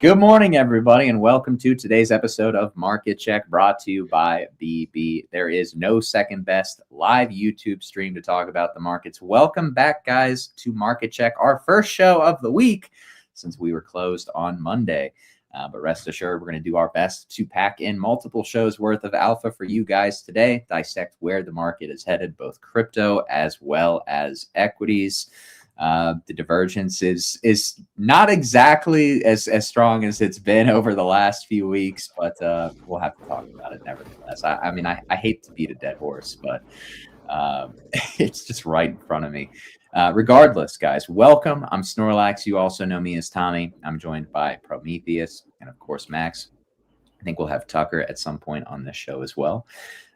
Good morning, everybody, and welcome to today's episode of Market Check, brought to you by BB. There is no second best live YouTube stream to talk about the markets. Welcome back, guys, to Market Check, our first show of the week since we were closed on Monday. But rest assured, we're going to do our best to pack in multiple shows worth of alpha for you guys today, dissect where the market is headed, both crypto as well as equities. The divergence is not exactly as strong as it's been over the last few weeks, but we'll have to talk about it nevertheless. I hate to beat a dead horse, but it's just right in front of me. Regardless, guys, welcome. I'm Snorlax. You also know me as Tommy. I'm joined by Prometheus and, of course, Max. I think we'll have Tucker at some point on this show as well.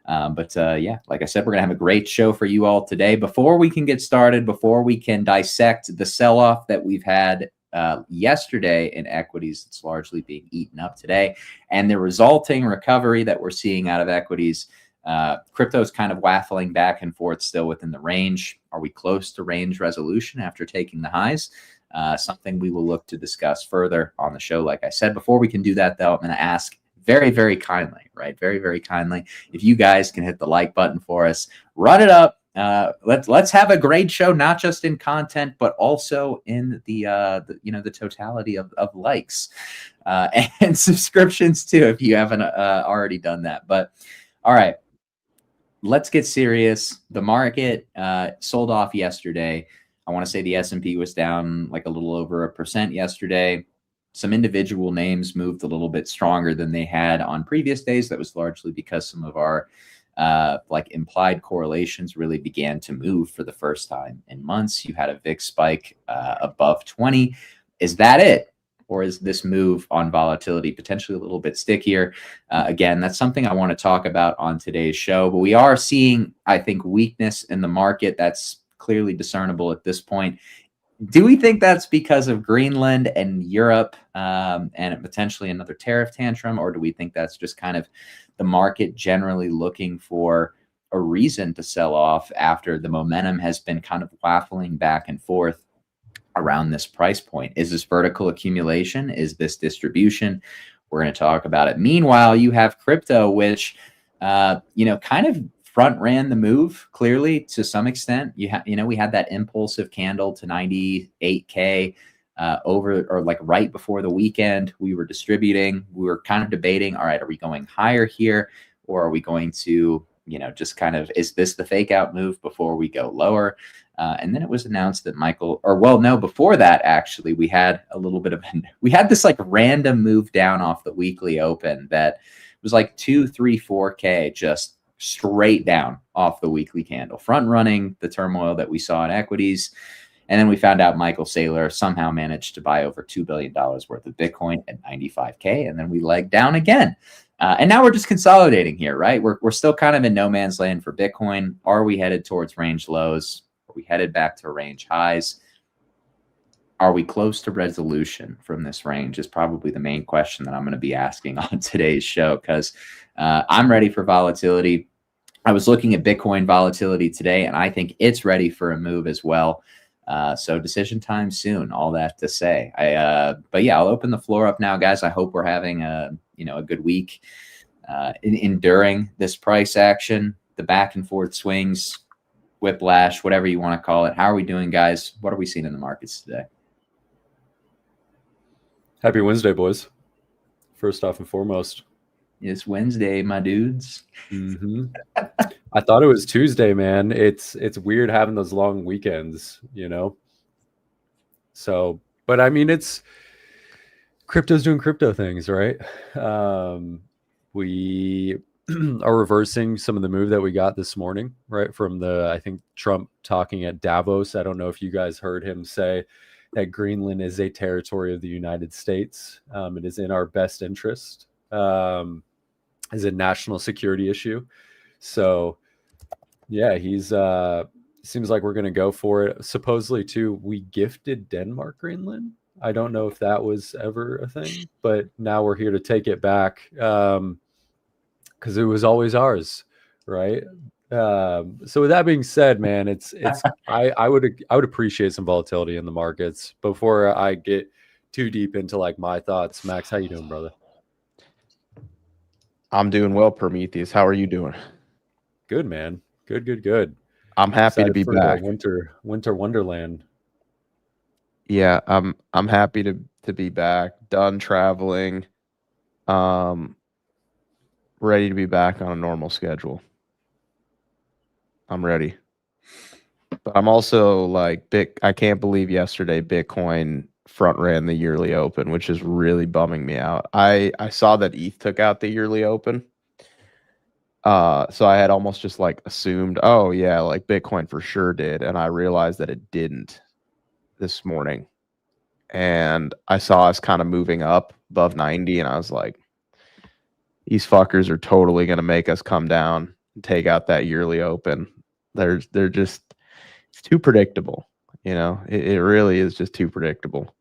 Yeah, like I said, we're going to have a great show for you all today. Before we can get started, before we can dissect the sell-off that we've had yesterday in equities, it's largely being eaten up today, and the resulting recovery that we're seeing out of equities, crypto is kind of waffling back and forth still within the range. Are we close to range resolution after taking the highs? Something we will look to discuss further on the show. Like I said, before we can do that, though, I'm going to ask very, very kindly, right? Very, very kindly, if you guys can hit the like button for us, run it up. Let's have a great show, not just in content, but also in the totality of likes and subscriptions too, if you haven't already done that. But all right, let's get serious. The market sold off yesterday. I want to say the S&P was down like a little over 1% yesterday. Some individual names moved a little bit stronger than they had on previous days. That was largely because some of our implied correlations really began to move for the first time in months. You had a VIX spike above 20. Is that it? Or is this move on volatility potentially a little bit stickier? Again, that's something I want to talk about on today's show. But we are seeing, I think, weakness in the market that's clearly discernible at this point. Do we think that's because of Greenland and Europe and potentially another tariff tantrum, or do we think that's just kind of the market generally looking for a reason to sell off after the momentum has been kind of waffling back and forth around this price point? Is this vertical accumulation? Is this distribution? We're going to talk about it. Meanwhile, you have crypto, which kind of front ran the move clearly to some extent. We had that impulsive candle to 98K right before the weekend. We were distributing. We were kind of debating, all right, are we going higher here, or are we going to, just kind of, is this the fake out move before we go lower? And then it was announced that before that, actually, we had a little bit of, we had this like random move down off the weekly open that was like 2, 3, 4K just straight down off the weekly candle, front running the turmoil that we saw in equities. And then we found out Michael Saylor somehow managed to buy over $2 billion worth of Bitcoin at 95K. And then we legged down again. And now we're just consolidating here, right? We're still kind of in no man's land for Bitcoin. Are we headed towards range lows? Are we headed back to range highs? Are we close to resolution from this range is probably the main question that I'm going to be asking on today's show, because I'm ready for volatility. I was looking at Bitcoin volatility today, and I think it's ready for a move as well. So decision time soon, all that to say. But yeah, I'll open the floor up now, guys. I hope we're having a good week enduring this price action, the back and forth swings, whiplash, whatever you want to call it. How are we doing, guys? What are we seeing in the markets today? Happy Wednesday, boys. First off and foremost. It's Wednesday, my dudes. Mm-hmm. I thought it was Tuesday, man. It's weird having those long weekends, So, but I mean, crypto's doing crypto things, right? We are reversing some of the move that we got this morning, right? From I think Trump talking at Davos. I don't know if you guys heard him say that Greenland is a territory of the United States. It is in our best interest. As a national security issue. So yeah, he's seems like we're going to go for it. Supposedly too, we gifted Denmark Greenland. I don't know if that was ever a thing, but now we're here to take it back because it was always ours, right? So with that being said, man, it's I would appreciate some volatility in the markets before I get too deep into like my thoughts. Max, how you doing, brother? I'm doing well, Prometheus. How are you doing? Good, man. Good. I'm happy to Excited be for back. the winter wonderland. Yeah, I'm happy to be back. Done traveling. Ready to be back on a normal schedule. I'm ready. But I'm also like I can't believe yesterday Bitcoin front ran the yearly open, which is really bumming me out. I saw that ETH took out the yearly open. So I had almost just like assumed, oh yeah, like Bitcoin for sure did, and I realized that it didn't this morning. And I saw us kind of moving up above 90, and I was like, these fuckers are totally going to make us come down and take out that yearly open. They're just, it's too predictable. It really is just too predictable.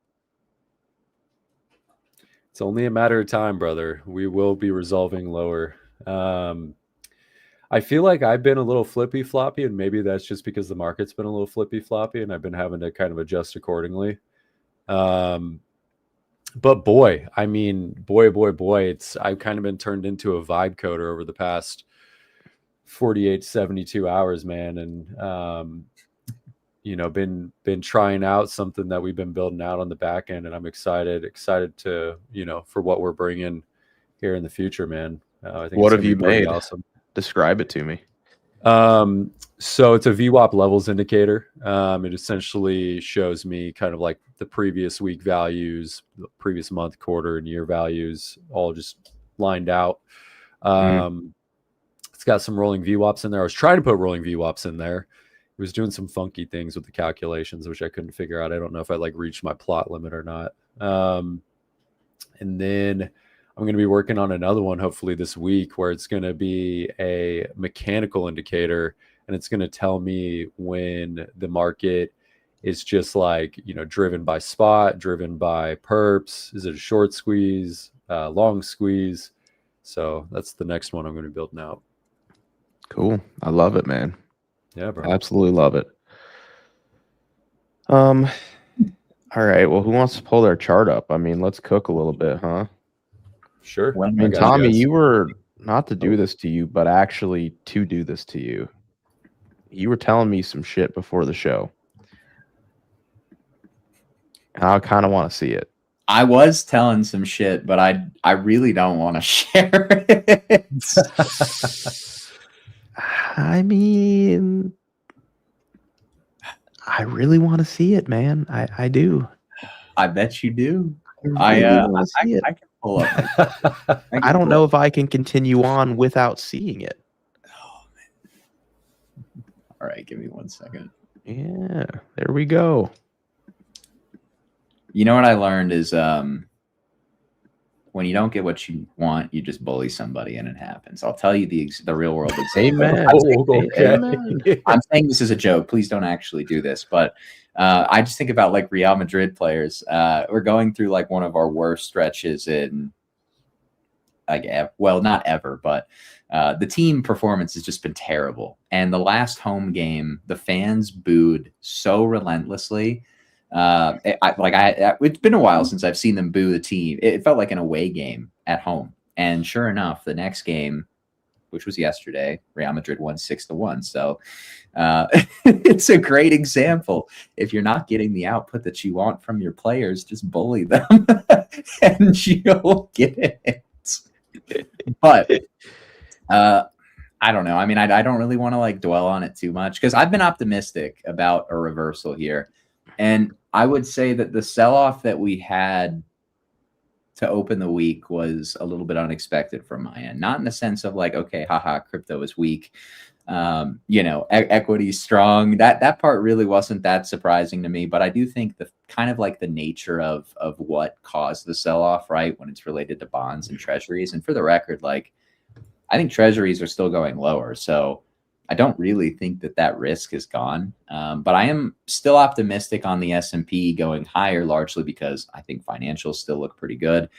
It's only a matter of time, brother. We will be resolving lower. I feel like I've been a little flippy floppy, and maybe that's just because the market's been a little flippy floppy, and I've been having to kind of adjust accordingly. But boy, I mean, boy, I've kind of been turned into a vibe coder over the past 48, 72 hours, man. And, been trying out something that we've been building out on the back end, and I'm excited to, for what we're bringing here in the future, man. I think what have you made? Awesome. Describe it to me. So it's a VWAP levels indicator. It essentially shows me kind of like the previous week values, the previous month, quarter, and year values, all just lined out. It's got some rolling VWAPs in there. I was trying to put rolling VWAPs in there. It was doing some funky things with the calculations, which I couldn't figure out. I don't know if I like reached my plot limit or not. And then I'm going to be working on another one hopefully this week where it's going to be a mechanical indicator, and it's going to tell me when the market is just like, driven by spot, driven by perps. Is it a short squeeze, long squeeze? So that's the next one I'm going to be building out. Cool. I love it, man. Yeah, bro. Absolutely love it. All right. Well, who wants to pull their chart up? I mean, let's cook a little bit, huh? Sure. I mean, Tommy, you were not to do this to you, but actually to do this to you. You were telling me some shit before the show. And I kind of want to see it. I was telling some shit, but I really don't want to share it. I mean, I really want to see it, man. I do. I bet you do. I can pull up. I don't know if I can continue on without seeing it. Oh, man. All right, give me 1 second. Yeah, there we go. You know what I learned is when you don't get what you want, you just bully somebody and it happens. I'll tell you the real world example. Amen. I'm saying this as a joke. Please don't actually do this. But I just think about like Real Madrid players. We're going through like one of our worst stretches in, like, well, not ever, but the team performance has just been terrible. And the last home game, the fans booed so relentlessly. It's been a while since I've seen them boo the team. It felt like an away game at home. And sure enough, the next game, which was yesterday, Real Madrid won 6-1. So it's a great example. If you're not getting the output that you want from your players, just bully them and you'll get it. But I don't know. I mean, I don't really want to like dwell on it too much because I've been optimistic about a reversal here. And I would say that the sell-off that we had to open the week was a little bit unexpected from my end. Not in the sense of like, okay, haha, crypto is weak. Equity strong. That part really wasn't that surprising to me. But I do think the kind of like the nature of what caused the sell-off, right, when it's related to bonds and treasuries. And for the record, like, I think treasuries are still going lower. So I don't really think that risk is gone. But I am still optimistic on the S&P going higher, largely because I think financials still look pretty good,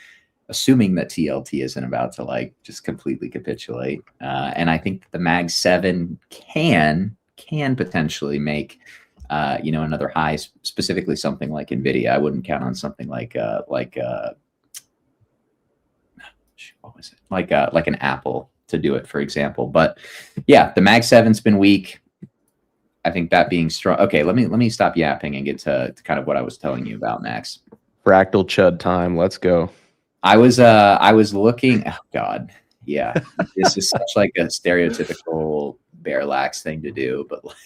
assuming that TLT isn't about to like just completely capitulate. And I think the Mag 7 can potentially make another high, specifically something like Nvidia. I wouldn't count on something like what was it? Like an Apple to do it, for example. But yeah, the Mag 7's been weak. I think that being strong. Okay, let me stop yapping and get to kind of what I was telling you about, Max. Fractal chud time. Let's go. I was looking. Oh God, yeah, this is such like a stereotypical bear lax thing to do, but like,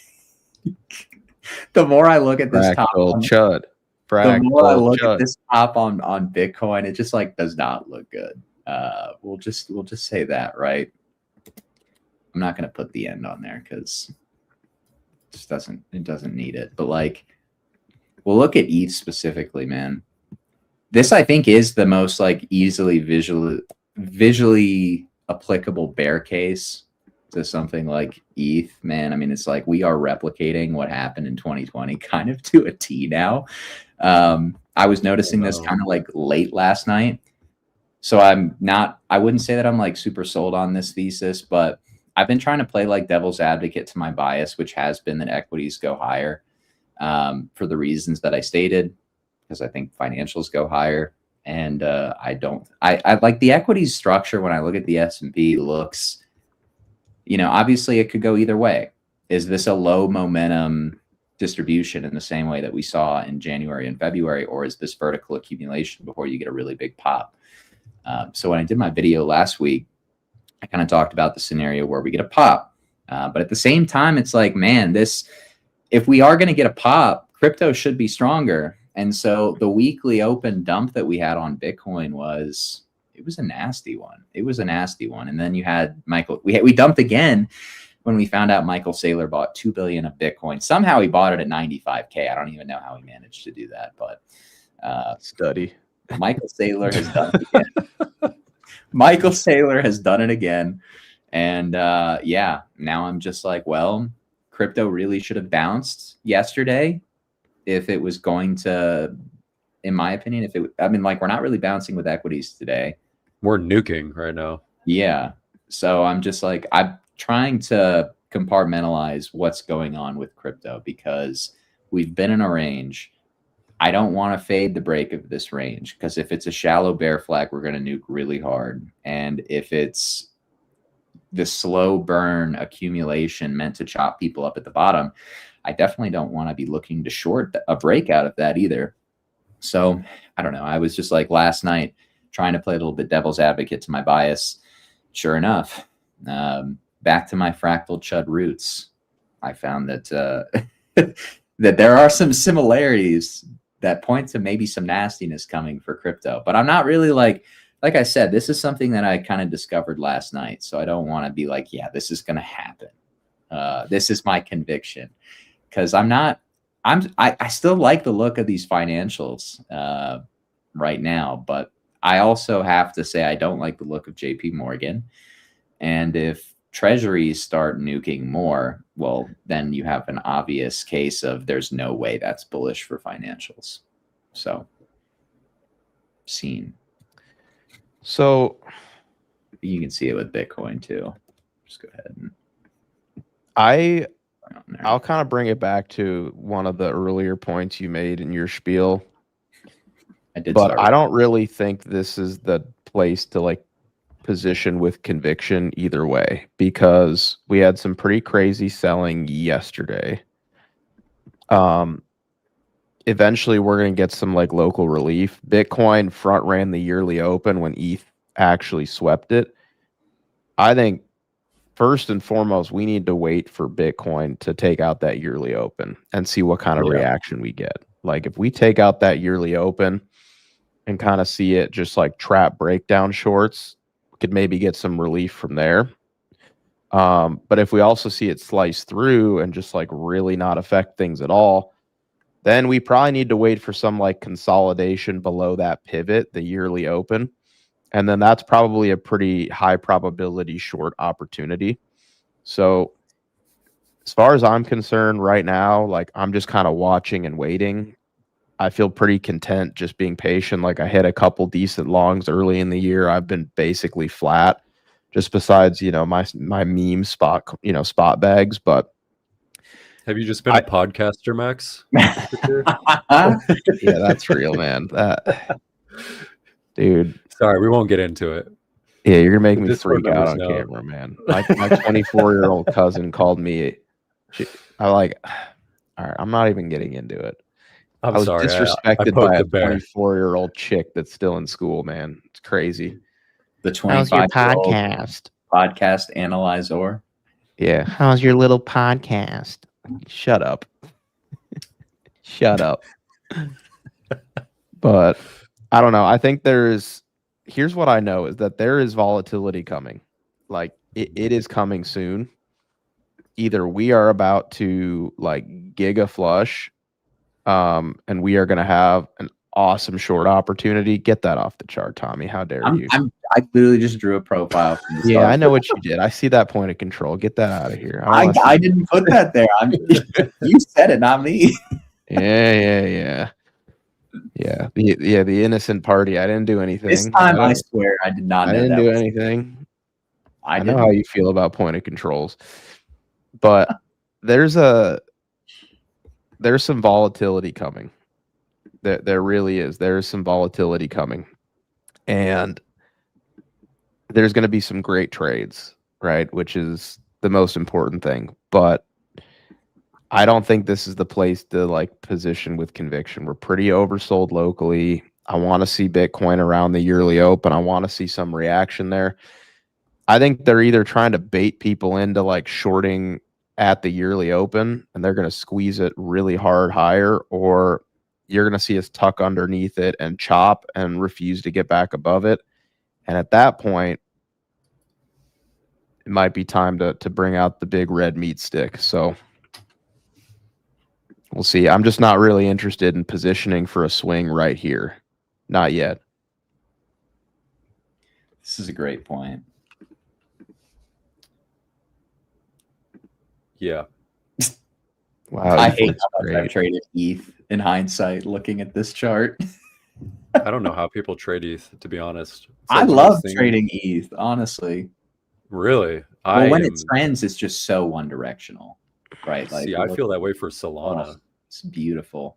the more I look at this top on, chud, the more I look at this top on Bitcoin, it just like does not look good. We'll just say that, right? I'm not going to put the end on there because it doesn't need it. But like, we'll look at ETH specifically, man. This I think is the most like easily visually applicable bear case to something like ETH, man. I mean, it's like we are replicating what happened in 2020 kind of to a T now. I was noticing this kind of like late last night. So I wouldn't say that I'm like super sold on this thesis, but I've been trying to play like devil's advocate to my bias, which has been that equities go higher for the reasons that I stated, because I think financials go higher. And I like the equities structure. When I look at the S&P, looks, obviously it could go either way. Is this a low momentum distribution in the same way that we saw in January and February, or is this vertical accumulation before you get a really big pop? So when I did my video last week, I kind of talked about the scenario where we get a pop. But at the same time, it's like, man, if we are going to get a pop, crypto should be stronger. And so the weekly open dump that we had on Bitcoin was a nasty one. It was a nasty one. And then you had we dumped again when we found out Michael Saylor bought 2 billion of Bitcoin. Somehow he bought it at 95K. I don't even know how he managed to do that, but study. Michael Saylor has done it again. Michael Saylor has done it again. And yeah, now I'm just like, well, crypto really should have bounced yesterday if it was going to, in my opinion, we're not really bouncing with equities today. We're nuking right now. Yeah. So I'm just like, I'm trying to compartmentalize what's going on with crypto because we've been in a range. I don't want to fade the break of this range because if it's a shallow bear flag, we're going to nuke really hard. And if it's the slow burn accumulation meant to chop people up at the bottom, I definitely don't want to be looking to short a break out of that either. So I don't know. I was just like last night trying to play a little bit devil's advocate to my bias. Sure enough, back to my fractal chud roots, I found that that there are some similarities that point to maybe some nastiness coming for crypto. But I'm not really like I said, this is something that I kind of discovered last night. So I don't want to be like, yeah, this is going to happen. This is my conviction. Because I still like the look of these financials right now. But I also have to say I don't like the look of JP Morgan. And if treasuries start nuking more, well, then you have an obvious case of there's no way that's bullish for financials. So, seen. So, you can see it with Bitcoin too. Just go ahead and I'll kind of bring it back to one of the earlier points you made in your spiel. I don't really think this is the place to like position with conviction either way, because we had some pretty crazy selling yesterday. Eventually we're going to get some like local relief. Bitcoin front ran the yearly open when ETH actually swept it. I think first and foremost, we need to wait for Bitcoin to take out that yearly open and see what kind of reaction we get. Like if we take out that yearly open and kind of see it just like trap breakdown shorts, could maybe get some relief from there. But if we also see it slice through and just like really not affect things at all, then we probably need to wait for some like consolidation below that pivot, the yearly open. And then that's probably a pretty high probability short opportunity. So as far as I'm concerned right now, like I'm just kind of watching and waiting. I feel pretty content just being patient. Like I hit a couple decent longs early in the year. I've been basically flat, just besides, my meme spot bags. But Have you just been a podcaster, Max? Yeah, that's real, man. Dude. Sorry, we won't get into it. Yeah, you're gonna make The me Discord freak out members on know. camera, man. My 24-year-old cousin called me. All right, I'm not even getting into it. I'm I was sorry. disrespected poked by a the bear. 24-year-old chick that's still in school, man. It's crazy. The How's your 25-year-old podcast? podcast analyzer. Yeah. How's your little podcast? Shut up. Shut up. But I don't know. I think here's what I know is that there is volatility coming. Like it is coming soon. Either we are about to like giga flush, and we are going to have an awesome short opportunity. Get that off the chart, Tommy. How dare you? I literally just drew a profile from the Yeah, start. I know what you did. I see that point of control. Get that out of here. I didn't put that there. You said it, not me. Yeah. The innocent party. I didn't do anything. This time, I swear, I did not. I didn't do anything. I know didn't. how you feel about point of controls, but there's some volatility coming. There really is. There is some volatility coming, and there's going to be some great trades, right? Which is the most important thing. But I don't think this is the place to like position with conviction. We're pretty oversold locally. I want to see Bitcoin around the yearly open. I want to see some reaction there. I think they're either trying to bait people into like shorting at the yearly open and they're going to squeeze it really hard higher, or you're going to see us tuck underneath it and chop and refuse to get back above it. And at that point, it might be time to bring out the big red meat stick. So we'll see. I'm just not really interested in positioning for a swing right here. Not yet. This is a great point. Yeah. Wow. I hate how much I've traded ETH in hindsight looking at this chart. I don't know how people trade ETH, to be honest. I love trading ETH, honestly. Really? Well, when it trends, it's just so one directional, right? Like, see, I feel that way for Solana. Oh, it's beautiful.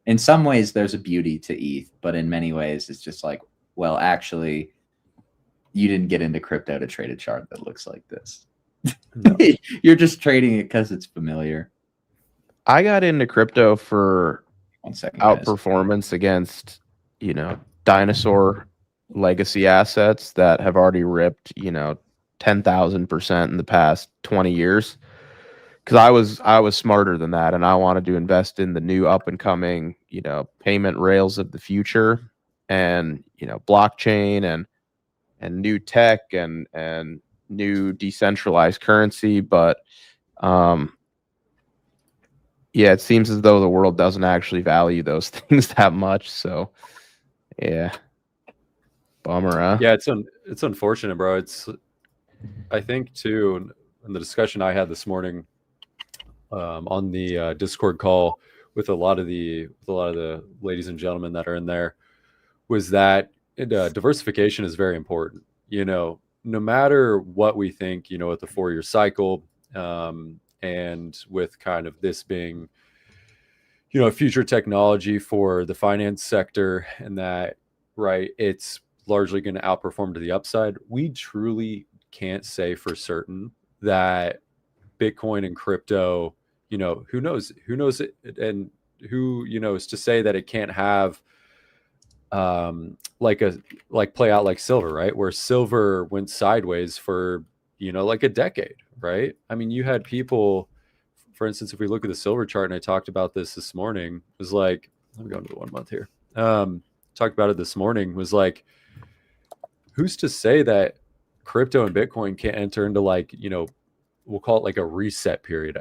In some ways, there's a beauty to ETH, but in many ways, it's just like, well, actually, you didn't get into crypto to trade a chart that looks like this. No. You're just trading it because it's familiar. I got into crypto for 1 second, outperformance against, dinosaur legacy assets that have already ripped, 10,000% in the past 20 years. Because I was smarter than that, and I wanted to invest in the new up and coming, payment rails of the future, and blockchain and new tech and new decentralized currency. But it seems as though the world doesn't actually value those things that much. So yeah, bummer, huh? Yeah, it's unfortunate, bro. I think too, in the discussion I had this morning on the Discord call with a lot of the ladies and gentlemen that are in there, was that diversification is very important. No matter what we think, with the 4-year cycle, and with kind of this being, future technology for the finance sector, and that, right, it's largely going to outperform to the upside. We truly can't say for certain that Bitcoin and crypto, who knows it, and who, is to say that it can't have play out like silver, right? Where silver went sideways for, like a decade, right? I mean, you had people, for instance, if we look at the silver chart, and I talked about this morning, was like, let me go into the 1 month here. Talked about it this morning, was like, who's to say that crypto and Bitcoin can't enter into we'll call it like a reset period,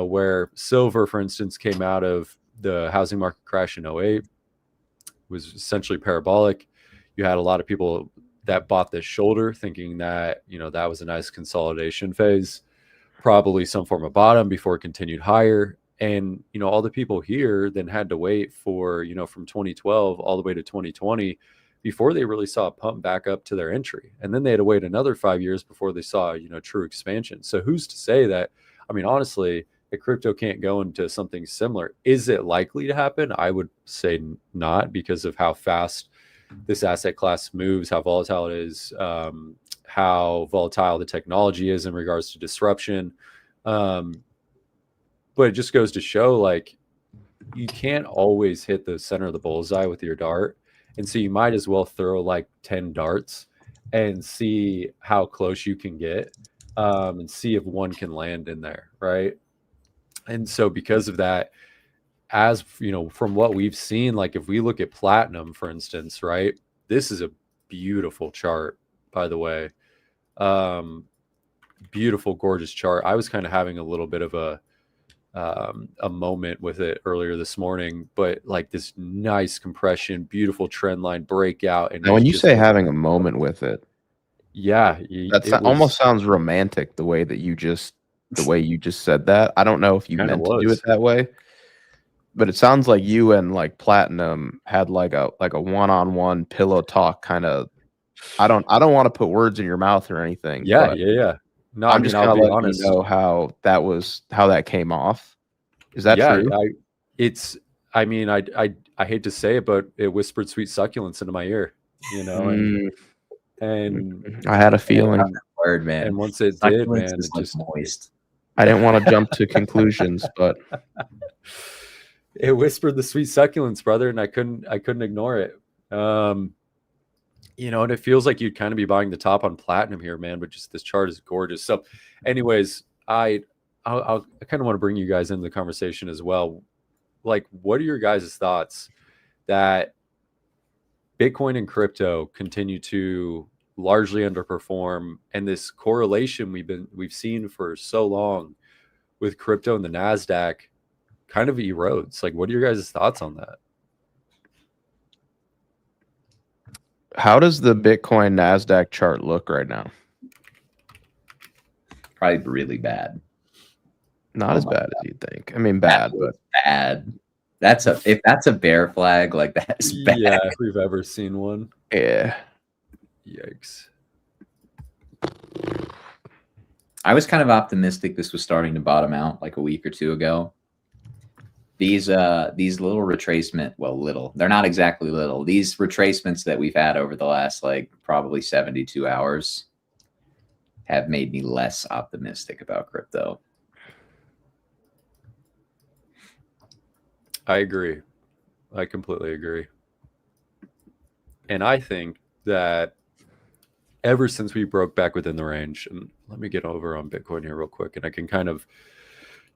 where silver, for instance, came out of the housing market crash in 2008, was essentially parabolic. You had a lot of people that bought this shoulder thinking that, that was a nice consolidation phase, probably some form of bottom before it continued higher. And, all the people here then had to wait for, from 2012 all the way to 2020 before they really saw a pump back up to their entry. And then they had to wait another 5 years before they saw, true expansion. So who's to say that, I mean, honestly, that crypto can't go into something similar. Is it likely to happen? I would say not, because of how fast this asset class moves, how volatile it is, how volatile the technology is in regards to disruption. But it just goes to show, like, you can't always hit the center of the bullseye with your dart. And so you might as well throw like 10 darts and see how close you can get, and see if one can land in there, right? And so because of that, as you know, from what we've seen, like if we look at platinum, for instance, right? This is a beautiful chart, by the way. Beautiful, gorgeous chart. I was kind of having a little bit of a moment with it earlier this morning, but like this nice compression, beautiful trend line breakout. And Now, when you say having a moment with it, yeah, almost sounds romantic the way you just said that. I don't know if you meant to do it that way, but it sounds like you and like Platinum had like a one-on-one pillow talk kind of. I don't want to put words in your mouth or anything. Yeah. No, I'm just kind of letting you know how that came off. Is that true? I hate to say it, but it whispered sweet succulence into my ear, you know, and I had a feeling. Word, man. And once it did, man, it just moist. I didn't want to jump to conclusions, but it whispered the sweet succulence, brother, and I couldn't ignore it. You know, and it feels like you'd kind of be buying the top on platinum here, man, but just this chart is gorgeous. So anyways, I kind of want to bring you guys into the conversation as well. Like, what are your guys' thoughts that Bitcoin and crypto continue to largely underperform, and this correlation we've seen for so long with crypto and the NASDAQ kind of erodes? Like, what are your guys' thoughts on that? How does the Bitcoin NASDAQ chart look right now? Probably really bad. Not as bad as you'd think. I mean, bad, but bad. If that's a bear flag, like that's bad. Yeah, if we've ever seen one. Yeah. Yikes. I was kind of optimistic this was starting to bottom out like a week or two ago. These little retracement, they're not exactly little. These retracements that we've had over the last like probably 72 hours have made me less optimistic about crypto. I agree. I completely agree. And I think that ever since we broke back within the range, and let me get over on Bitcoin here real quick, and I can kind of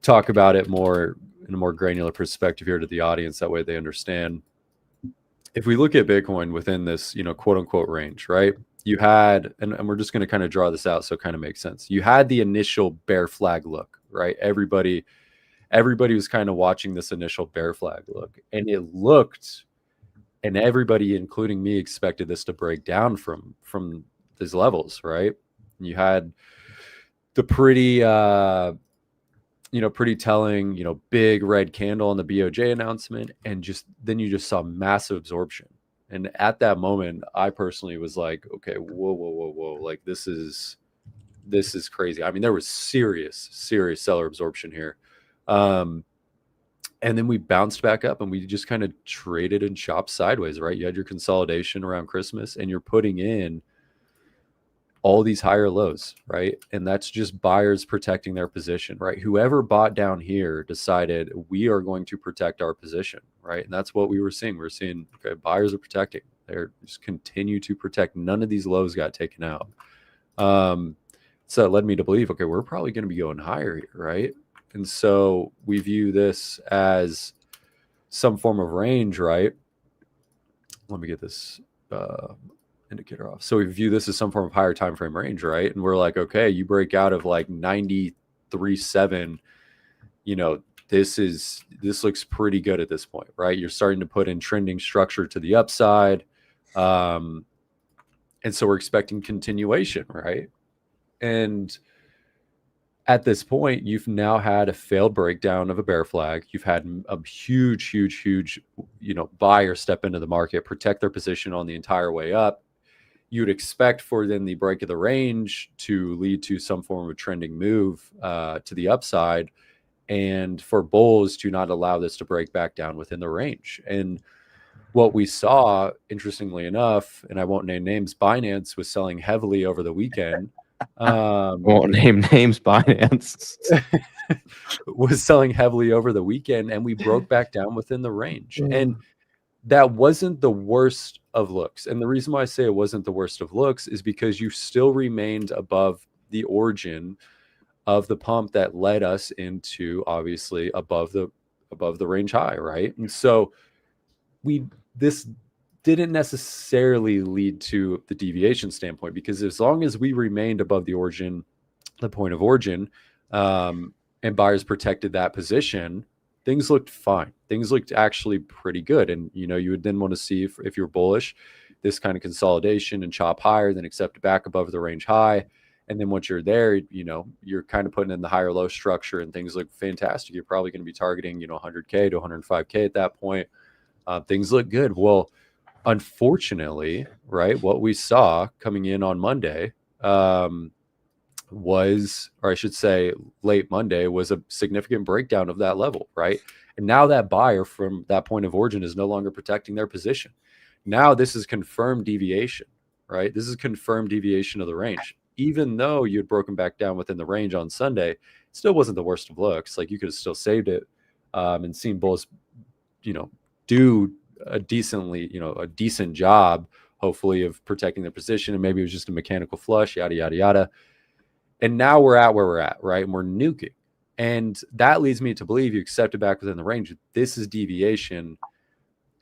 talk about it more in a more granular perspective here to the audience. That way they understand. If we look at Bitcoin within this, you know, quote unquote range, right? You had, and we're just going to kind of draw this out so it kind of makes sense. You had the initial bear flag look, right? Everybody was kind of watching this initial bear flag look, and it looked, and everybody, including me, expected this to break down from these levels, right? And you had the pretty telling, big red candle on the BOJ announcement, and then you just saw massive absorption. And at that moment, I personally was like, okay, whoa, like this is crazy. I mean, there was serious seller absorption here. And then we bounced back up and we just kind of traded and shopped sideways, right? You had your consolidation around Christmas and you're putting in all these higher lows, right? And that's just buyers protecting their position, right? Whoever bought down here decided we are going to protect our position, right? And that's what we were seeing. We're seeing, okay, buyers are protecting. They're just continue to protect. None of these lows got taken out. So it led me to believe, okay, we're probably going to be going higher here, right? And so we view this as some form of range, right? Let me get this indicator off. So we view this as some form of higher time frame range, right? And we're like, okay, you break out of like 93.7, this looks pretty good at this point, right? You're starting to put in trending structure to the upside. And so we're expecting continuation, right? And at this point, you've now had a failed breakdown of a bear flag. You've had a huge, buyer step into the market, protect their position on the entire way up. You'd expect for then the break of the range to lead to some form of trending move to the upside. and for bulls to not allow this to break back down within the range. And what we saw, interestingly enough, and I won't name names, Binance was selling heavily over the weekend. Won't name names, Binance. Was selling heavily over the weekend, and we broke back down within the range. And that wasn't the worst of looks. And the reason why I say it wasn't the worst of looks is because you still remained above the origin of the pump that led us into, obviously, above the range high, right? And so this didn't necessarily lead to the deviation standpoint, because as long as we remained above the origin, the point of origin, and buyers protected that position, things looked fine. Things looked actually pretty good. And, you would then want to see if you're bullish, this kind of consolidation and chop higher, then accept back above the range high. And then once you're there, you're kind of putting in the higher low structure and things look fantastic. You're probably going to be targeting, 100K to 105K at that point. Things look good. Well, unfortunately, right, what we saw coming in on Monday was, or I should say late Monday, was a significant breakdown of that level, right? And now that buyer from that point of origin is no longer protecting their position. Now this is confirmed deviation, right? This is confirmed deviation of the range. Even though you had broken back down within the range on Sunday, it still wasn't the worst of looks. Like, you could have still saved it and seen bulls, do a decent job, hopefully, of protecting their position. And maybe it was just a mechanical flush, yada, yada, yada. And now we're at where we're at, right? And we're nuking. And that leads me to believe you accept it back within the range. This is deviation.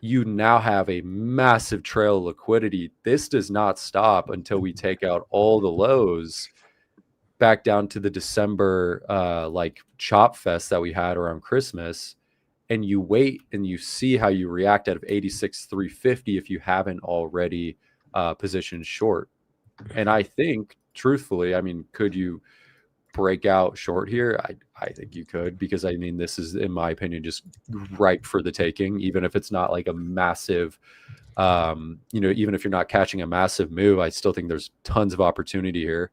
You now have a massive trail of liquidity. This does not stop until we take out all the lows back down to the December chop fest that we had around Christmas. And you wait and you see how you react out of 86,350 if you haven't already positioned short. And I think, truthfully, could you break out short here? I think you could, because this is, in my opinion, just ripe for the taking, even if it's not like a massive, even if you're not catching a massive move, I still think there's tons of opportunity here.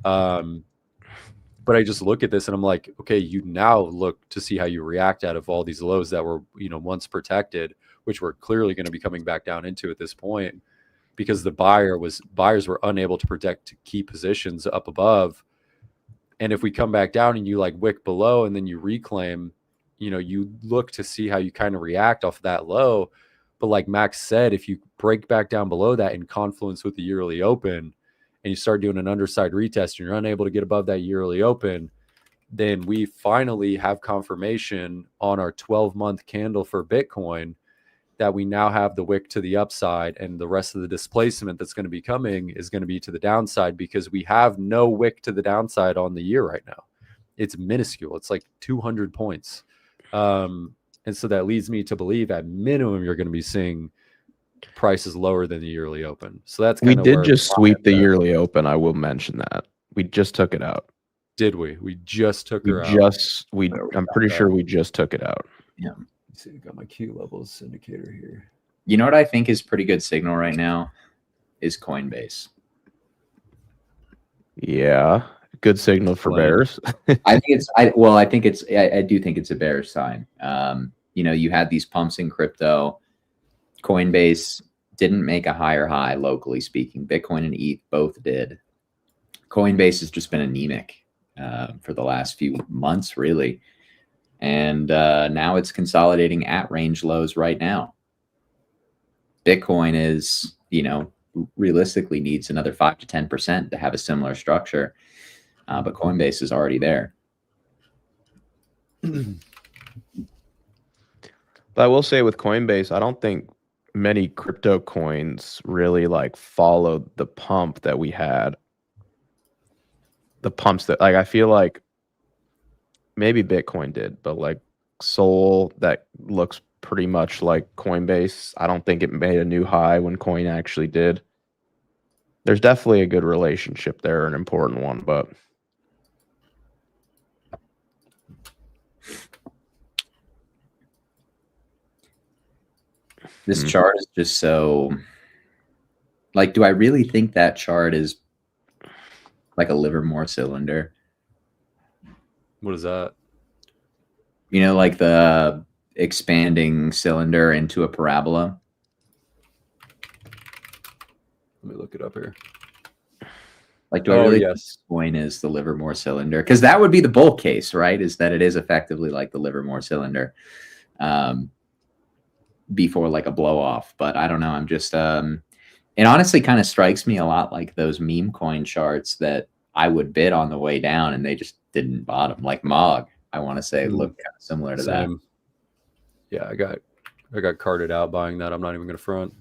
But I just look at this and I'm like, okay, you now look to see how you react out of all these lows that were, once protected, which we're clearly going to be coming back down into at this point, because the buyers were unable to protect key positions up above. And if we come back down and you wick below and then you reclaim, you look to see how you kind of react off of that low. But like Max said, if you break back down below that in confluence with the yearly open, and you start doing an underside retest and you're unable to get above that yearly open, then we finally have confirmation on our 12-month candle for Bitcoin that we now have the wick to the upside, and the rest of the displacement that's going to be coming is going to be to the downside, because we have no wick to the downside on the year right now. It's minuscule. It's like 200 points. And so that leads me to believe at minimum you're going to be seeing prices lower than the yearly open. So that's we did just sweep the yearly open. I will mention that we just took it out. Did we? We just took her out. I'm pretty sure we just took it out. Yeah. Let's see, I got my Q levels indicator here. You know what I think is pretty good signal right now is Coinbase. Yeah, good signal for bears. I do think it's a bearish sign. You had these pumps in crypto. Coinbase didn't make a higher high, locally speaking. Bitcoin and ETH both did. Coinbase has just been anemic for the last few months, really. And now it's consolidating at range lows right now. Bitcoin is, realistically needs another 5 to 10% to have a similar structure. But Coinbase is already there. But I will say with Coinbase, I don't think many crypto coins really followed the pump that we had. The pumps that I feel like maybe Bitcoin did, but Sol, that looks pretty much like Coinbase. I don't think it made a new high when Coin actually did. There's definitely a good relationship there, an important one, but this chart is just so, do I really think that chart is like a Livermore cylinder? What is that? You know, like the expanding cylinder into a parabola. Let me look it up here. Like, do I really think Bitcoin is the Livermore cylinder? Because that would be the bull case, right? Is that it is effectively like the Livermore cylinder before like a blow off. But I don't know. I'm just it honestly kind of strikes me a lot like those meme coin charts that I would bid on the way down and they just didn't bottom. Like Mog, I want to say looked kind of similar to that. Yeah, I got carded out buying that. I'm not even gonna front.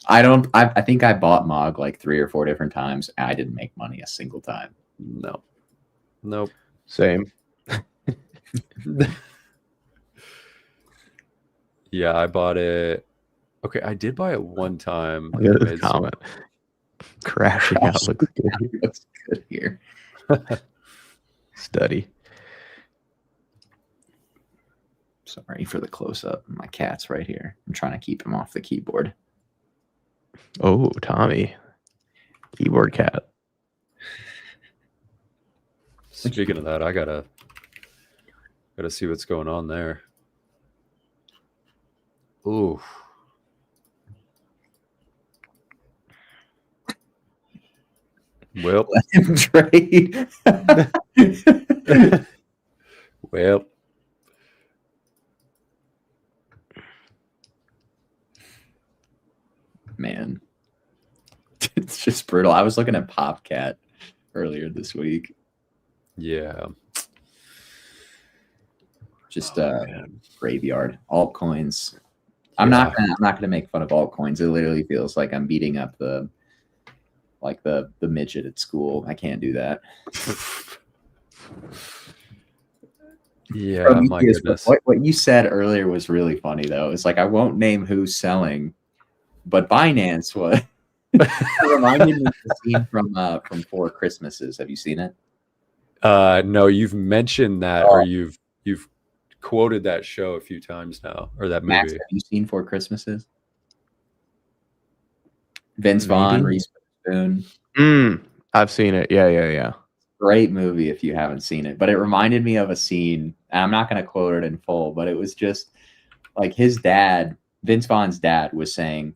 I think I bought Mog like 3 or 4 different times. I didn't make money a single time. No. Nope. Same. Yeah, I bought it. Okay, I did buy it one time. Comment. Crashing out looks good. Looks good here. Study. Sorry for the close up. My cat's right here. I'm trying to keep him off the keyboard. Oh, Tommy. Keyboard cat. Speaking of that, I gotta see what's going on there. Ooh. Well, let him trade. Well, man, it's just brutal. I was looking at Popcat earlier this week. Yeah, just graveyard altcoins. I'm not gonna make fun of altcoins. It literally feels like I'm beating up the midget at school. I can't do that. Yeah, my goodness. What you said earlier was really funny though. It's like I won't name who's selling, but Binance was. It reminded me of the scene from Four Christmases. Have you seen it? No, you've mentioned that, or you've quoted that show a few times now, or that movie. Max, have you seen Four Christmases? Vince Vaughn, Reese Witherspoon. I've seen it. Yeah. Great movie if you haven't seen it. But it reminded me of a scene. And I'm not going to quote it in full, but it was just like his dad, Vince Vaughn's dad, was saying,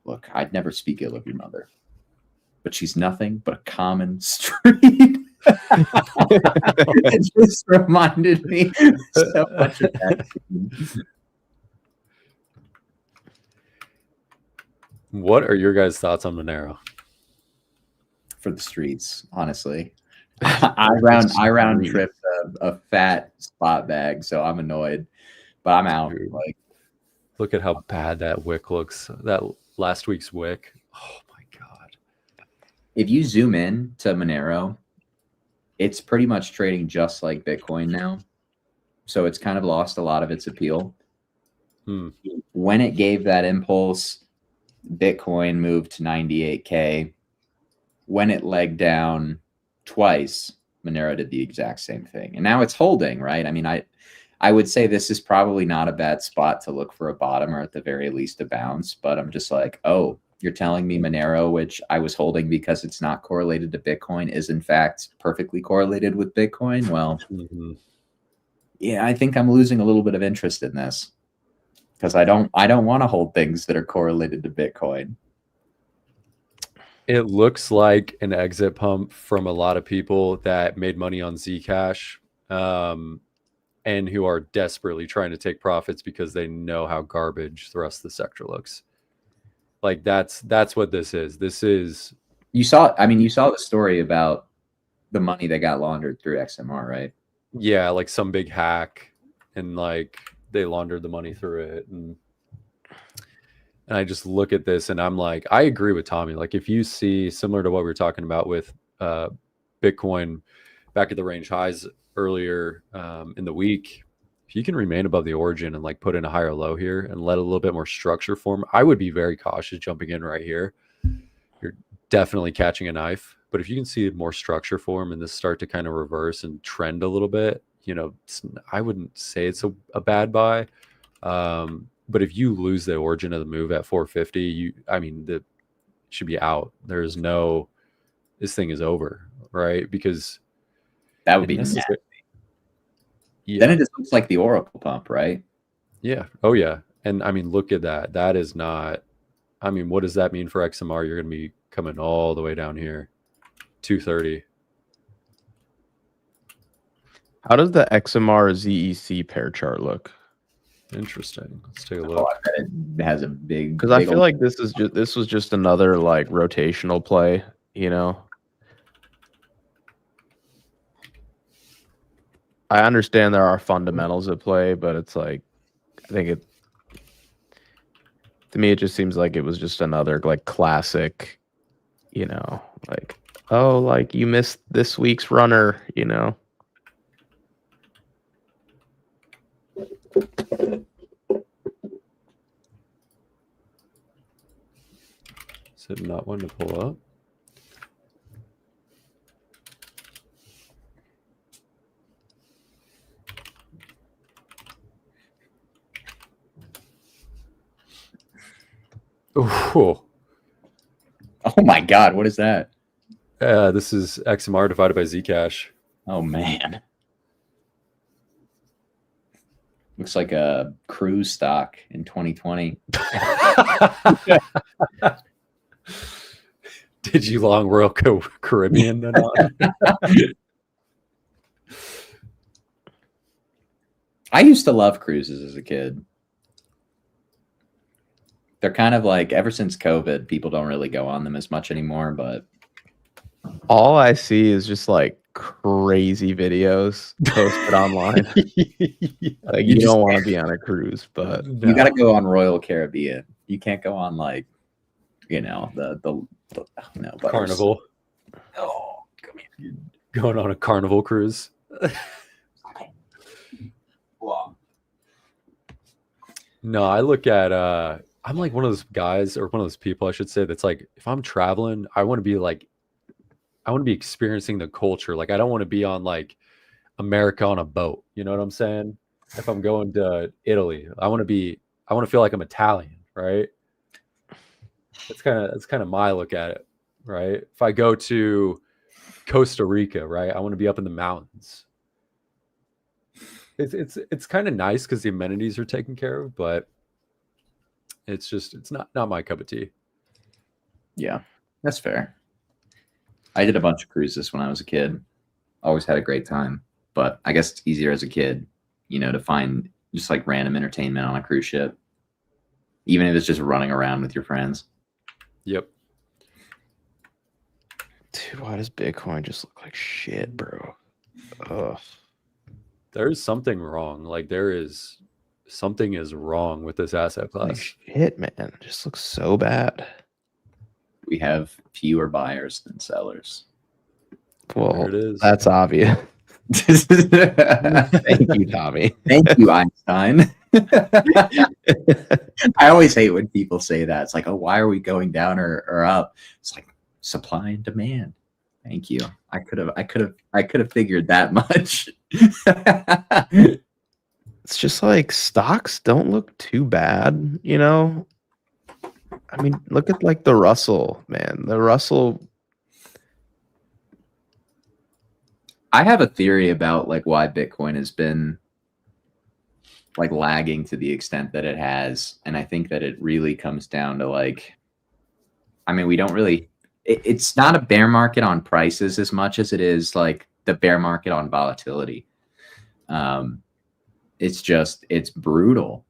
"Look, I'd never speak ill of your mother, but she's nothing but a common street." It just reminded me so much of that scene. What are your guys' thoughts on Monero? For the streets, honestly. I round tripped a fat spot bag, so I'm annoyed, but I'm out. Dude, like, look at how bad that wick looks. That last week's wick. Oh my god! If you zoom in to Monero, it's pretty much trading just like Bitcoin now, so it's kind of lost a lot of its appeal. When it gave that impulse, Bitcoin moved to 98K. When it legged down twice, Monero did the exact same thing. And now it's holding, right? I mean, I would say this is probably not a bad spot to look for a bottom or at the very least a bounce. But I'm just like, oh, you're telling me Monero, which I was holding because it's not correlated to Bitcoin, is in fact perfectly correlated with Bitcoin? Well, yeah, I think I'm losing a little bit of interest in this because I don't want to hold things that are correlated to Bitcoin. It looks like an exit pump from a lot of people that made money on Zcash and who are desperately trying to take profits because they know how garbage the rest of the sector looks. Like that's what this is. This is you saw the story about the money that got laundered through XMR, right? Yeah, like some big hack and like they laundered the money through it and I just look at this and I'm like, I agree with Tommy. Like if you see similar to what we were talking about with Bitcoin back at the range highs earlier in the week, if you can remain above the origin and like put in a higher low here and let a little bit more structure form, I would be very cautious jumping in right here. You're definitely catching a knife. But if you can see more structure form and this start to kind of reverse and trend a little bit, you know, I wouldn't say it's a bad buy. But if you lose the origin of the move at 450, it should be out. There's no, this thing is over, right? Because that would be Yeah. Then it just looks like the Oracle pump, right? Yeah. Oh yeah. And I mean, look at that. That is not. I mean, what does that mean for XMR? You're going to be coming all the way down here, 230. How does the XMR ZEC pair chart look? Interesting. Let's take a Oh, look. I bet it has a big. Because I big feel old- like this was just another like rotational play, you know. I understand there are fundamentals at play, but it's like I think it to me it just seems like it was just another like classic, you know, like oh like you missed this week's runner, you know. Is it not one to pull up? Ooh. Oh my God, what is that? This is XMR divided by Zcash. Oh man. Looks like a cruise stock in 2020. Did you long Royal Caribbean then? I used to love cruises as a kid. They're kind of like, ever since COVID, people don't really go on them as much anymore, but All I see is just like crazy videos posted online. Like you don't want to be on a cruise, but you got to go on Royal Caribbean. You can't go on like, you know, the no, but Carnival. Oh, come here. Going on a Carnival cruise. Wow. No, I look at I'm like one of those guys or one of those people I should say that's like if I'm traveling, I want to be experiencing the culture. Like I don't want to be on like America on a boat. You know what I'm saying? If I'm going to Italy, I want to feel like I'm Italian, right? That's kind of my look at it, right? If I go to Costa Rica, right, I want to be up in the mountains. It's kind of nice because the amenities are taken care of, but it's not my cup of tea. Yeah, that's fair. I did a bunch of cruises when I was a kid. Always had a great time, but I guess it's easier as a kid, you know, to find just like random entertainment on a cruise ship, even if it's just running around with your friends. Yep. dude, why does Bitcoin just look like shit, bro? Ugh. There's something wrong. Like something is wrong with this asset class. Like shit, man. It just looks so bad. We have fewer buyers than sellers. Well, There it is. that's obvious. Thank you, Tommy. Thank you, Einstein. I always hate when people say that. It's like, oh, why are we going down or up? It's like supply and demand. Thank you. I could have figured that much. It's just like stocks don't look too bad, you know? I mean, look at like the Russell, man. The Russell. I have a theory about like why Bitcoin has been like lagging to the extent that it has. And I think that it really comes down to like, I mean, we don't really, it's not a bear market on prices as much as it is like the bear market on volatility. It's brutal.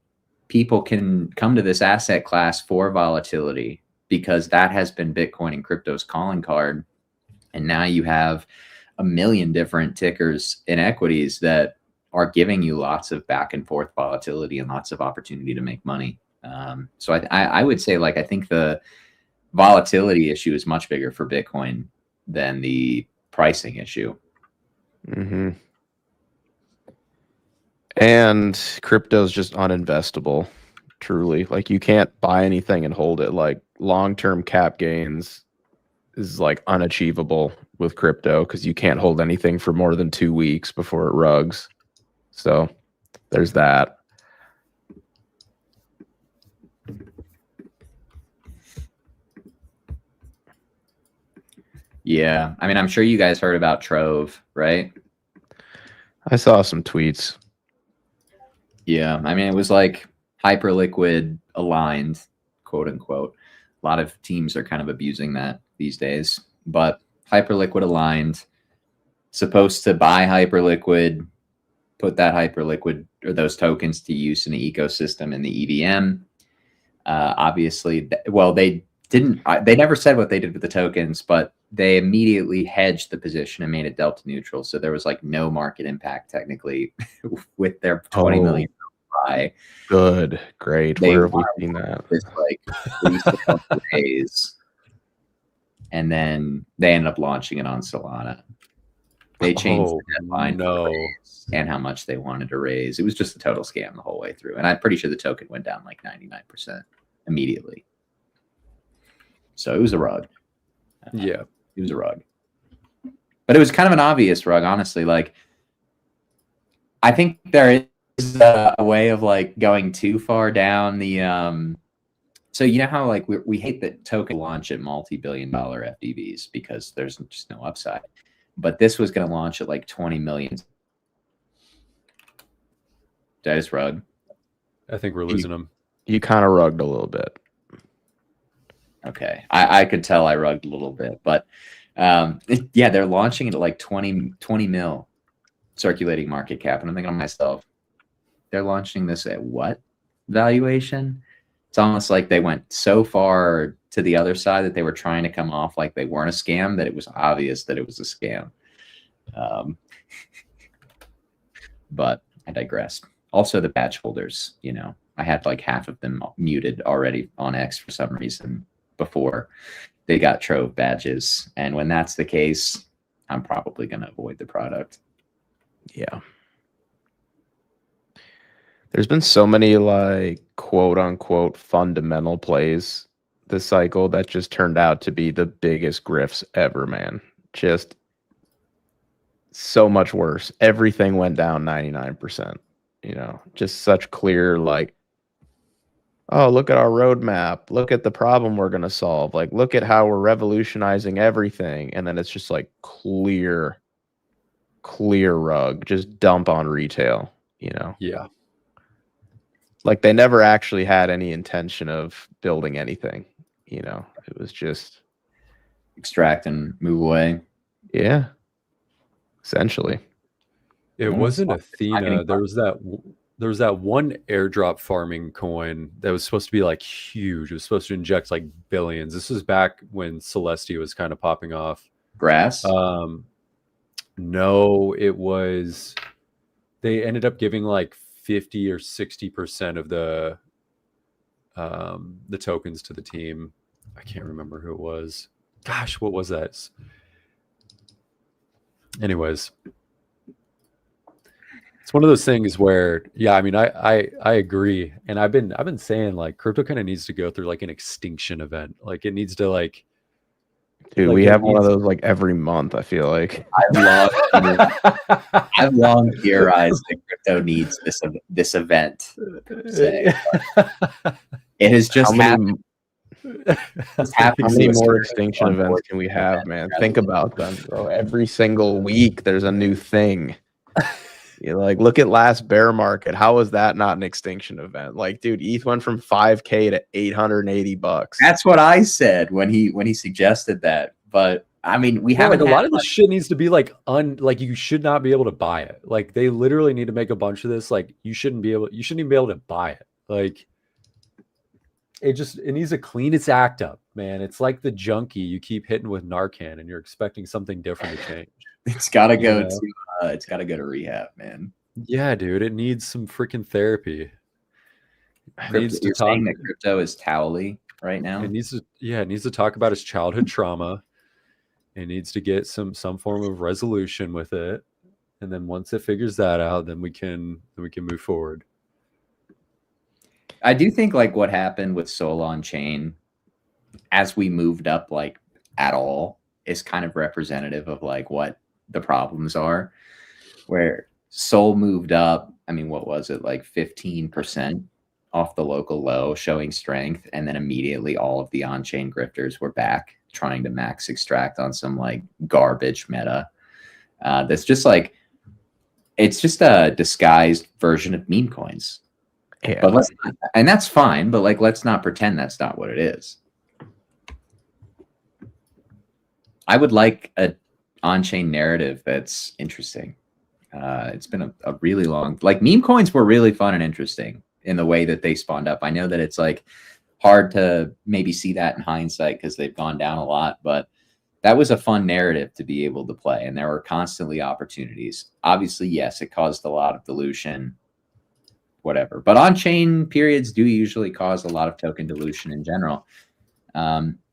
People can come to this asset class for volatility because that has been Bitcoin and crypto's calling card. And now you have a million different tickers in equities that are giving you lots of back and forth volatility and lots of opportunity to make money. So I would say, like, I think the volatility issue is much bigger for Bitcoin than the pricing issue. Mm-hmm. And crypto is just uninvestable, truly. Like you can't buy anything and hold it. Like long-term cap gains is like unachievable with crypto because you can't hold anything for more than 2 weeks before it rugs. So there's that. Yeah. I mean, I'm sure you guys heard about Trove, right? I saw some tweets. Yeah, I mean, it was like hyperliquid aligned, quote unquote. A lot of teams are kind of abusing that these days, but hyperliquid aligned, supposed to buy hyperliquid, put that hyperliquid or those tokens to use in the ecosystem in the EVM. Obviously, well, they didn't. They never said what they did with the tokens, but they immediately hedged the position and made it delta neutral. So there was like no market impact technically with their 20 million buy. Good, great. They Where have we wanted seen that? this like pre-sale raise, and then they ended up launching it on Solana. They changed the deadline for the raise and how much they wanted to raise. It was just a total scam the whole way through. And I'm pretty sure the token went down like 99% immediately. So it was a rug. Yeah. It was a rug. But it was kind of an obvious rug, honestly. Like, I think there is a way of like going too far down the so you know how like we hate that token launch at multi-billion-dollar FDVs because there's just no upside. But this was going to launch at like 20 million. That is rug. I think we're losing them. You kind of rugged a little bit. Okay. I could tell I rugged a little bit, but yeah, they're launching it at like 20 mil circulating market cap. And I'm thinking to myself, they're launching this at what valuation? It's almost like they went so far to the other side that they were trying to come off like they weren't a scam, that it was obvious that it was a scam. But I digress. Also, the badge holders, you know, I had like half of them muted already on X for some reason before they got Trove badges. And when that's the case, I'm probably going to avoid the product. Yeah. There's been so many like quote unquote fundamental plays this cycle that just turned out to be the biggest grifts ever, man. Just so much worse. Everything went down 99%. You know, just such clear like, oh, look at our roadmap. Look at the problem we're going to solve. Like, look at how we're revolutionizing everything. And then it's just like clear rug, just dump on retail, you know? Yeah. Like they never actually had any intention of building anything, you know? It was just extract and move away. Yeah. Essentially. It wasn't Athena. There was that one airdrop farming coin that was supposed to be like huge. It was supposed to inject like billions. This was back when Celestia was kind of popping off. Grass? No, it was. They ended up giving like 50 or 60% of the tokens to the team. I can't remember who it was. Gosh, what was that? Anyways. It's one of those things where, yeah, I mean, I agree, and I've been saying like crypto kind of needs to go through like an extinction event. Like it needs to like, dude, like we have one of those like every month. I feel like I've long theorized that crypto needs this event. It has just happened. How many more extinction events can we have, man? Think about them, bro. Every single week, there's a new thing. You like look at last bear market. How was that not an extinction event? Like, dude, ETH went from 5K to $880. That's what I said when he suggested that. But I mean, we have like a lot of this shit needs to be like like you should not be able to buy it. Like they literally need to make a bunch of this. Like you shouldn't even be able to buy it. Like it needs to clean its act up, man. It's like the junkie you keep hitting with Narcan and you're expecting something different to change. It's gotta go to rehab, man. Yeah, dude. It needs some freaking therapy. You're saying that crypto is towely right now? It needs to talk about its childhood trauma. It needs to get some form of resolution with it. And then once it figures that out, then we can move forward. I do think like what happened with Sol on chain as we moved up like at all is kind of representative of like what the problems are, where Sol moved up. I mean, what was it, like 15% off the local low, showing strength, and then immediately all of the on-chain grifters were back trying to max extract on some like garbage meta. That's just like It's just a disguised version of meme coins. Yeah. But and that's fine, but like, let's not pretend that's not what it is. I would like a on-chain narrative that's interesting. It's been a really long, like, meme coins were really fun and interesting in the way that they spawned up. I know that it's like hard to maybe see that in hindsight because they've gone down a lot, but that was a fun narrative to be able to play. And there were constantly opportunities. Obviously, yes, it caused a lot of dilution, whatever, but on-chain periods do usually cause a lot of token dilution in general.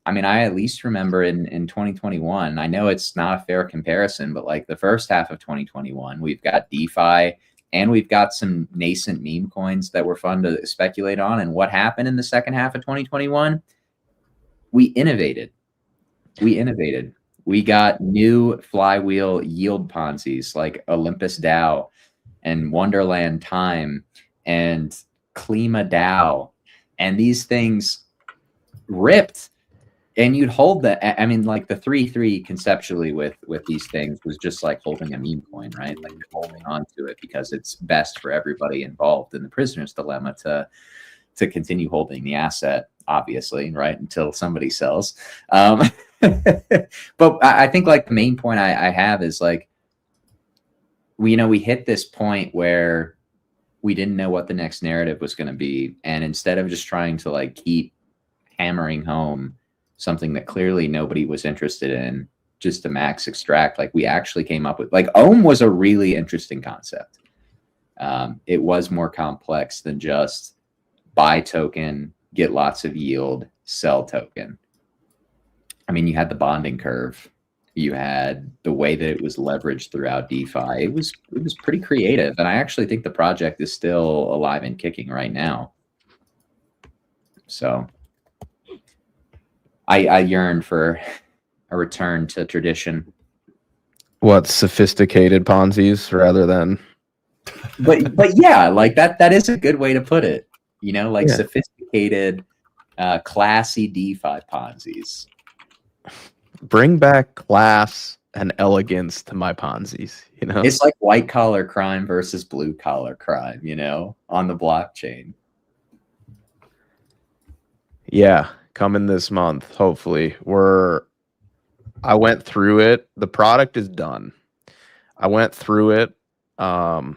I mean, I at least remember in 2021, I know it's not a fair comparison, but like the first half of 2021, we've got DeFi and we've got some nascent meme coins that were fun to speculate on. And what happened in the second half of 2021? We innovated. We got new flywheel yield Ponzi's like Olympus DAO and Wonderland Time and Klima DAO. And these things ripped. And you'd hold that. I mean, like the 3-3 conceptually with these things was just like holding a meme coin, right? Like you're holding on to it because it's best for everybody involved in the prisoner's dilemma to continue holding the asset, obviously, right, until somebody sells. But I think like the main point I have is like, we hit this point where we didn't know what the next narrative was going to be, and instead of just trying to like keep hammering home something that clearly nobody was interested in just to max extract, like we actually came up with, like, Ohm was a really interesting concept. It was more complex than just buy token, get lots of yield, sell token. I mean, you had the bonding curve, you had the way that it was leveraged throughout DeFi. It was pretty creative, and I actually think the project is still alive and kicking right now. So I yearn for a return to tradition. What, sophisticated Ponzi's rather than? But yeah, like that is a good way to put it. Like Yeah. sophisticated, classy DeFi Ponzi's. Bring back class and elegance to my Ponzi's. It's like white collar crime versus blue collar crime. On the blockchain. Yeah, coming this month, hopefully. I went through it. The product is done. I went through it. I